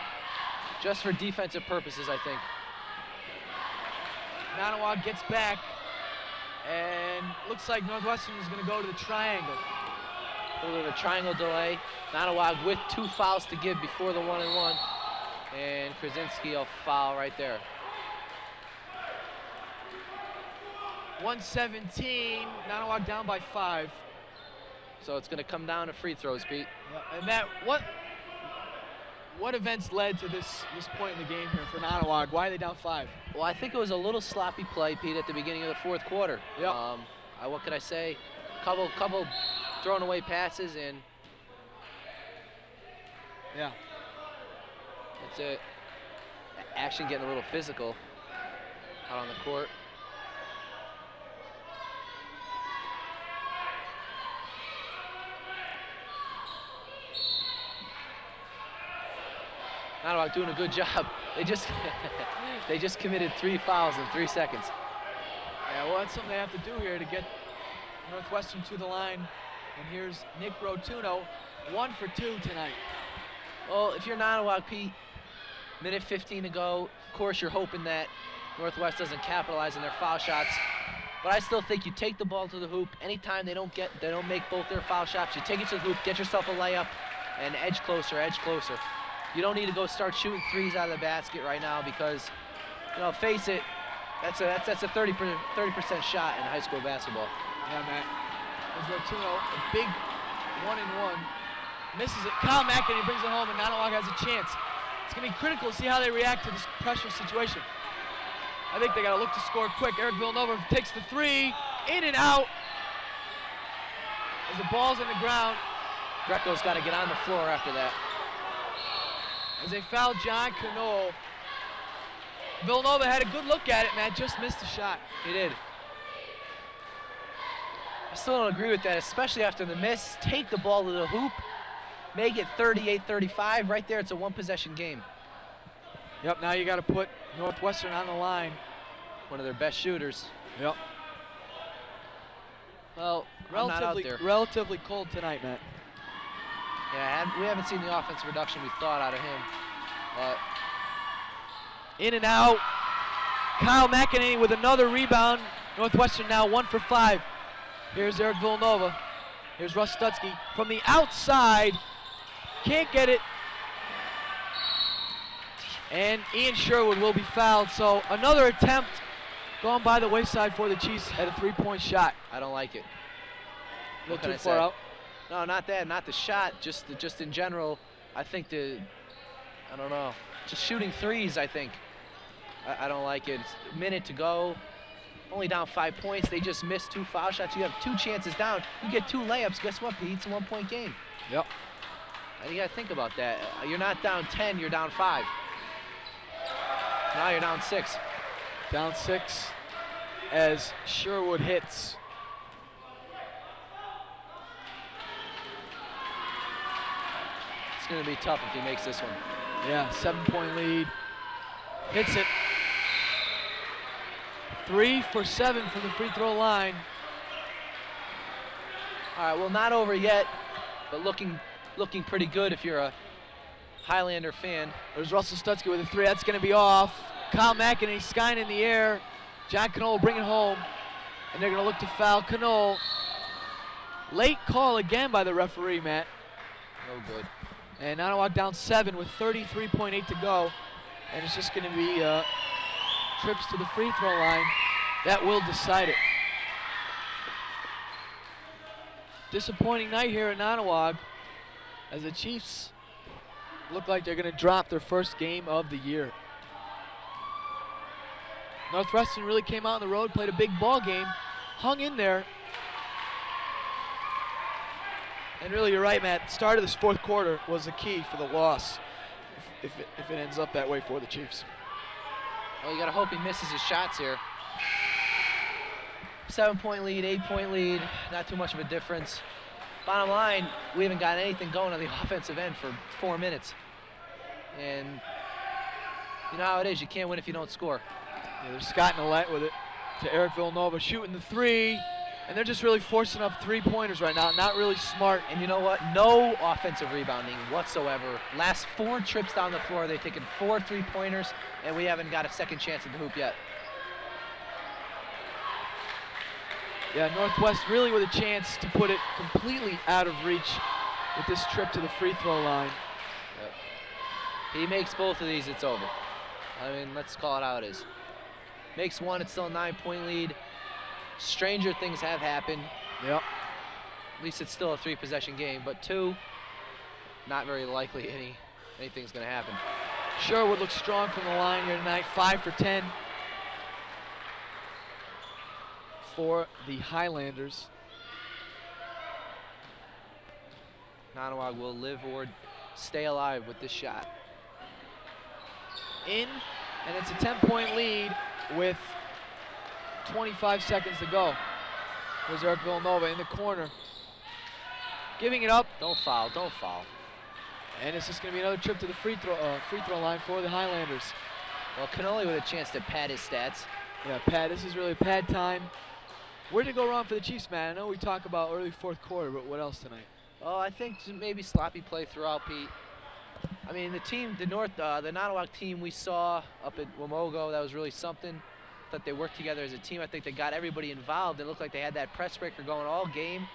Just for defensive purposes, I think. Nonnewaug gets back, and looks like Northwestern is going to go to the triangle. A little bit of a triangle delay. Nonnewaug with 2 fouls to give before the 1-and-1. And Krasinski will foul right there. 117. Nonnewaug down by 5. So it's going to come down to free throws, Pete. Yeah. And Matt, what events led to this point in the game here for Nonnewaug? Why are they down 5? Well, I think it was a little sloppy play, Pete, at the beginning of the fourth quarter. Yep. What could I say? Couple thrown away passes, and yeah, that's it. Action getting a little physical out on the court. Nonnewaug doing a good job. They just committed 3 fouls in 3 seconds. Yeah, well, that's something they have to do here to get Northwestern to the line. And here's Nick Rotuno, 1 for 2 tonight. Well, if you're Nonnewaug, Pete, minute 15 to go. Of course, you're hoping that Northwest doesn't capitalize on their foul shots. But I still think you take the ball to the hoop. Anytime they don't make both their foul shots, you take it to the hoop, get yourself a layup, and edge closer, edge closer. You don't need to go start shooting threes out of the basket right now because, you know, face it, that's a 30% shot in high school basketball. Yeah, Matt. There's Rotuno, a big 1-and-1. Misses it. Kyle McEnany brings it home, and Nonnewaug has a chance. It's going to be critical to see how they react to this pressure situation. I think they got to look to score quick. Eric Villanova takes the 3, in and out. As the ball's on the ground. Greco's got to get on the floor after that. As they foul John Cannole. Villanova had a good look at it, man. Just missed the shot. He did. I still don't agree with that, especially after the miss. Take the ball to the hoop. Make it 38-35. Right there, it's a one-possession game. Yep, now you got to put Northwestern on the line. One of their best shooters. Yep. Well, I'm not out there. Relatively cold tonight, Matt. Yeah, we haven't seen the offensive production we thought out of him. But in and out. Kyle McEnany with another rebound. Northwestern now 1 for 5. Here's Eric Villanova. Here's Russ Stutzky from the outside. Can't get it. And Ian Sherwood will be fouled. So another attempt gone by the wayside for the Chiefs at a 3-point shot. I don't like it. A little too far out. No, not that. Not the shot. Just in general. I think I don't know. Just shooting threes. I think. I don't like it. It's a minute to go. Only down 5 points. They just missed 2 foul shots. You have 2 chances down. You get 2 layups. Guess what, Pete? It's a 1-point game. Yep. You got to think about that. You're not down 10. You're down 5. Now you're down 6. Down 6 as Sherwood hits. It's going to be tough if he makes this one. Yeah, 7-point lead. Hits it. 3 for 7 from the free throw line. All right, well, not over yet, but looking pretty good if you're a Highlander fan. There's Russell Stutzky with a 3. That's going to be off. Kyle McEnany skying in the air. John Cannole will bring it home. And they're going to look to foul Cannole. Late call again by the referee, Matt. No good. And Nonnewaug down 7 with 33.8 to go. And it's just going to be trips to the free throw line. That will decide it. Disappointing night here at Nonnewaug as the Chiefs look like they're going to drop their first game of the year. Northwestern really came out on the road, played a big ball game, hung in there. And really, you're right, Matt. The start of this fourth quarter was the key for the loss if it ends up that way for the Chiefs. Well, you got to hope he misses his shots here. 7-point lead, 8-point lead, not too much of a difference. Bottom line, we haven't got anything going on the offensive end for 4 minutes. And you know how it is, you can't win if you don't score. Yeah, there's Scott Nolette with it to Eric Villanova shooting the 3. And they're just really forcing up 3-pointers right now, not really smart. And you know what? No offensive rebounding whatsoever. Last 4 trips down the floor, they've taken 4 3-pointers, and we haven't got a second chance at the hoop yet. Yeah, Northwest really with a chance to put it completely out of reach with this trip to the free throw line. Yep. He makes both of these, it's over. I mean, let's call it how it is. Makes one, it's still a 9-point lead. stranger things have happened. Yep. At least it's still a 3-possession game, but 2, not very likely anything's going to happen. Sherwood looks strong from the line here tonight, 5 for 10 for the Highlanders. Nonnewaug will live or stay alive with this shot. In, and it's a 10-point lead with 25 seconds to go. There's Eric Villanova in the corner, giving it up. Don't foul, don't foul. And it's just going to be another trip to the free throw line for the Highlanders. Well, Cannoli with a chance to pad his stats. Yeah, pad. This is really pad time. Where did it go wrong for the Chiefs, man? I know we talk about early fourth quarter, but what else tonight? Oh, I think maybe sloppy play throughout, Pete. I mean, the Nonnewaug team we saw up at Wamogo, that was really something. That they worked together as a team. I think they got everybody involved. It looked like they had that press breaker going all game.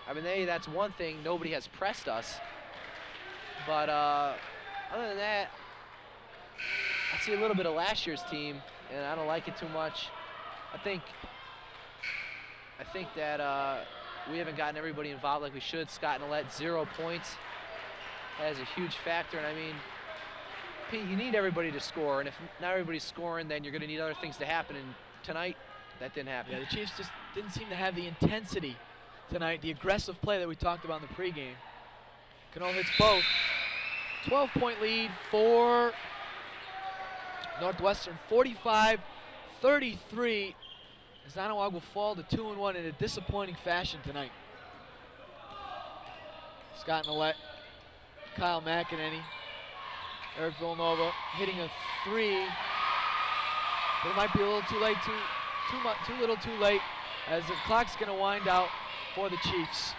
I mean, that's one thing. Nobody has pressed us. But other than that, I see a little bit of last year's team, and I don't like it too much. I think that we haven't gotten everybody involved like we should. Scott Nolette, 0 points. That is a huge factor, and I mean, Pete, you need everybody to score, and if not everybody's scoring, then you're going to need other things to happen, and tonight, that didn't happen. Yeah, the Chiefs just didn't seem to have the intensity tonight, the aggressive play that we talked about in the pregame. Cano hits both. 12-point lead for Northwestern, 45-33. As Nonnewaug will fall to 2-1 in a disappointing fashion tonight. Scott Nolette, Kyle McEnany, Eric Villanova hitting a 3, but it might be a little too late, too little too late, as the clock's going to wind out for the Chiefs.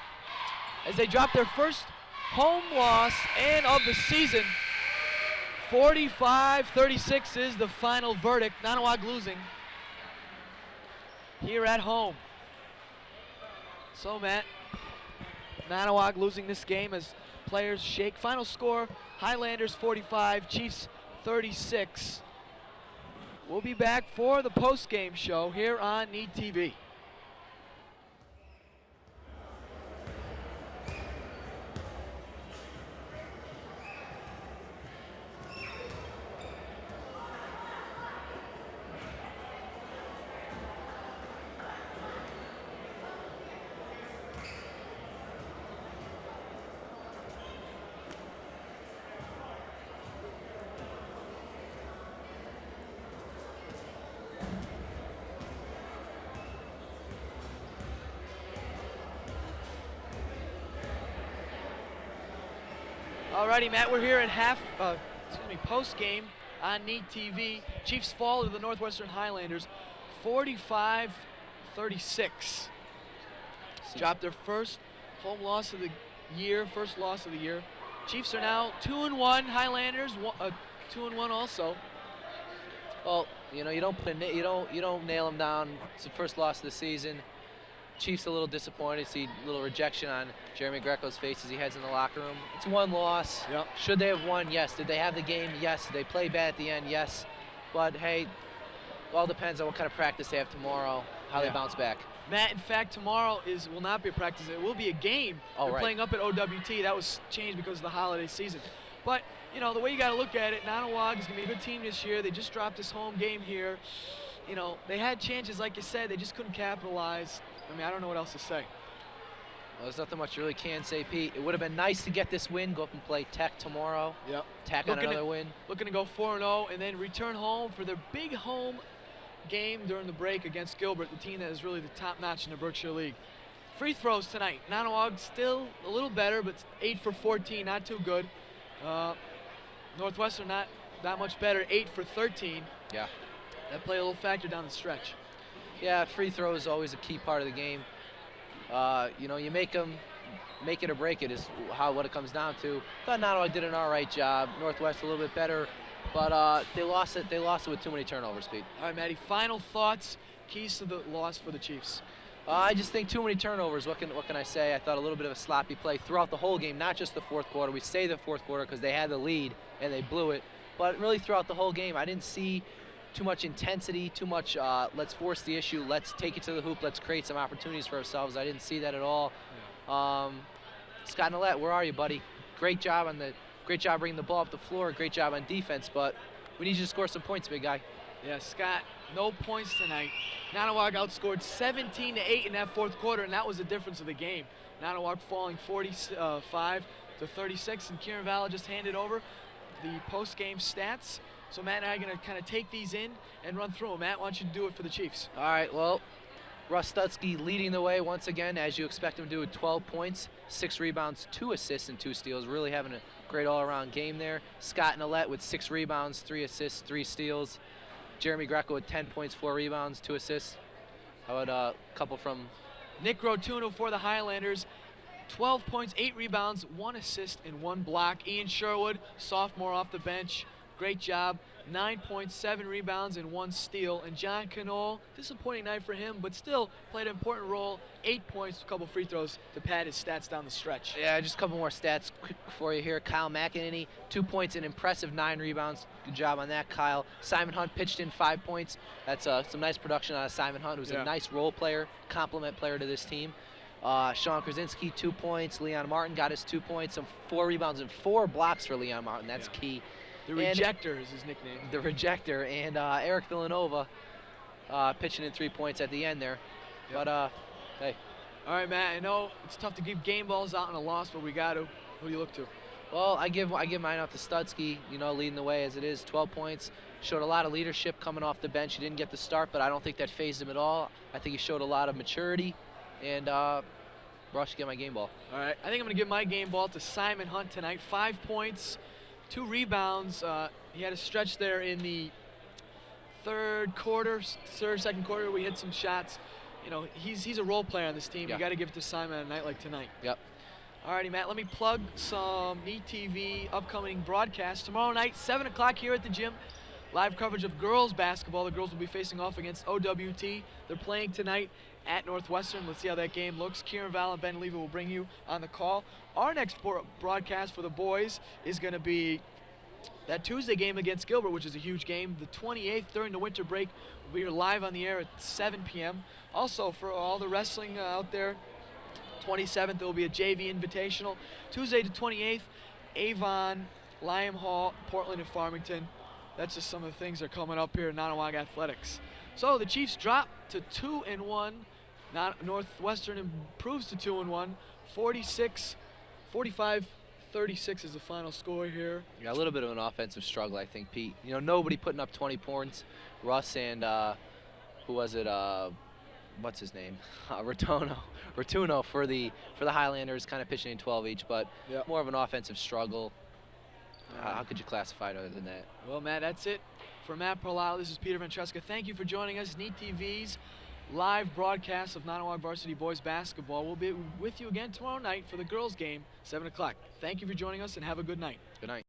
As they drop their first home loss and of the season, 45-36 is the final verdict. Nonnewaug losing here at home. So, Matt, Nonnewaug losing this game as players shake. Final score, Highlanders 45, Chiefs 36. We'll be back for the post-game show here on Need TV. Alrighty, Matt, we're here at post-game on Need TV. Chiefs fall to the Northwestern Highlanders, 45-36. Dropped their first home loss of the year, Chiefs are now 2-1. Highlanders 2-1 also. Well, you know, you don't nail them down. It's the first loss of the season. Chiefs a little disappointed. See a little rejection on Jeremy Greco's face as he heads in the locker room. It's one loss. Yep. Should they have won? Yes. Did they have the game? Yes. Did they play bad at the end? Yes. But hey, all depends on what kind of practice they have tomorrow, how they bounce back. Matt, in fact, tomorrow will not be a practice. It will be a game. They're playing up at OWT. That was changed because of the holiday season. But, you know, the way you got to look at it, Nonnewaug is going to be a good team this year. They just dropped this home game here. You know, they had chances, like you said. They just couldn't capitalize. I mean, I don't know what else to say. Well, there's nothing much you really can say, Pete. It would have been nice to get this win, go up and play Tech tomorrow. Yep. Tack on another win. Looking to go 4-0 and then return home for their big home game during the break against Gilbert, the team that is really the top notch in the Berkshire League. Free throws tonight. Nonnewaug still a little better, but 8 for 14, not too good. Northwestern not that much better, 8 for 13. Yeah. That played a little factor down the stretch. Yeah, free throw is always a key part of the game. You know, you make them, make it or break it is what it comes down to. Thought Nonnewaug did an all right job. Northwest a little bit better, but they lost it. They lost it with too many turnovers, Pete. All right, Matty. Final thoughts, keys to the loss for the Chiefs. I just think too many turnovers. What can I say? I thought a little bit of a sloppy play throughout the whole game, not just the fourth quarter. We say the fourth quarter because they had the lead and they blew it, but really throughout the whole game, I didn't see too much intensity, too much let's force the issue, let's take it to the hoop, let's create some opportunities for ourselves. I didn't see that at all. Scott Nolette, where are you, buddy? Great job bringing the ball up the floor, great job on defense, but we need you to score some points, big guy. Yeah, Scott, no points tonight. Nonnewaug outscored 17-8 in that fourth quarter, and that was the difference of the game. Nonnewaug falling 45 to 36, and Kieran Valla just handed over the post-game stats. So Matt and I are going to kind of take these in and run through them. Matt, why don't you do it for the Chiefs? All right, well, Russ Stutzky leading the way once again, as you expect him to do, with 12 points, 6 rebounds, 2 assists, and 2 steals. Really having a great all-around game there. Scott Nolette with 6 rebounds, 3 assists, 3 steals. Jeremy Greco with 10 points, 4 rebounds, 2 assists. How about a couple from Nick Rotuno for the Highlanders, 12 points, 8 rebounds, 1 assist, and 1 block. Ian Sherwood, sophomore off the bench, great job. 9 points, 7 rebounds, and 1 steal. And John Canole, disappointing night for him, but still played an important role. 8 points, a couple free throws to pad his stats down the stretch. Yeah, just a couple more stats quick for you here. Kyle McEnany, 2 points, an impressive 9 rebounds. Good job on that, Kyle. Simon Hunt pitched in 5 points. That's some nice production out of Simon Hunt, who's a nice role player, complement player to this team. Sean Krasinski, 2 points. Leon Martin got his 2 points, some 4 rebounds and 4 blocks for Leon Martin. That's key. The Rejector is his nickname. The Rejector. And Eric Villanova pitching in 3 points at the end there. Yep. But, hey. All right, Matt, I know it's tough to give game balls out in a loss, but we got to. Who do you look to? Well, I give mine out to Stutzky, leading the way as it is. 12 points. Showed a lot of leadership coming off the bench. He didn't get the start, but I don't think that fazed him at all. I think he showed a lot of maturity. And Rush, get my game ball. All right, I think I'm going to give my game ball to Simon Hunt tonight. 5 points. 2 rebounds. He had a stretch there in the second quarter. We hit some shots. He's a role player on this team. You got to give it to Simon on a night like tonight. Yep. All righty, Matt. Let me plug some Neat TV upcoming broadcasts tomorrow night, 7 o'clock here at the gym. Live coverage of girls basketball. The girls will be facing off against OWT. They're playing tonight at Northwestern. Let's see how that game looks. Kieran Valla and Ben Leva will bring you on the call. Our next broadcast for the boys is going to be that Tuesday game against Gilbert, which is a huge game. The 28th during the winter break. We'll be here live on the air at 7 p.m. Also, for all the wrestling out there, 27th there will be a JV Invitational. Tuesday the 28th, Avon, Lyme Hall, Portland, and Farmington. That's just some of the things that are coming up here in Nonnewaug Athletics. So the Chiefs drop to 2-1. Northwestern improves to 2-1. 45-36 is the final score here. Yeah, a little bit of an offensive struggle, I think, Pete. Nobody putting up 20 points. Russ and who was it? What's his name? Rotuno for the Highlanders, kind of pitching in 12 each, but more of an offensive struggle. How could you classify it other than that? Well, Matt, that's it. For Matt Perlau, this is Peter Ventresca. Thank you for joining us. Neat TV's live broadcast of Nonnewaug Varsity Boys Basketball. We'll be with you again tomorrow night for the girls' game, 7 o'clock. Thank you for joining us, and have a good night. Good night.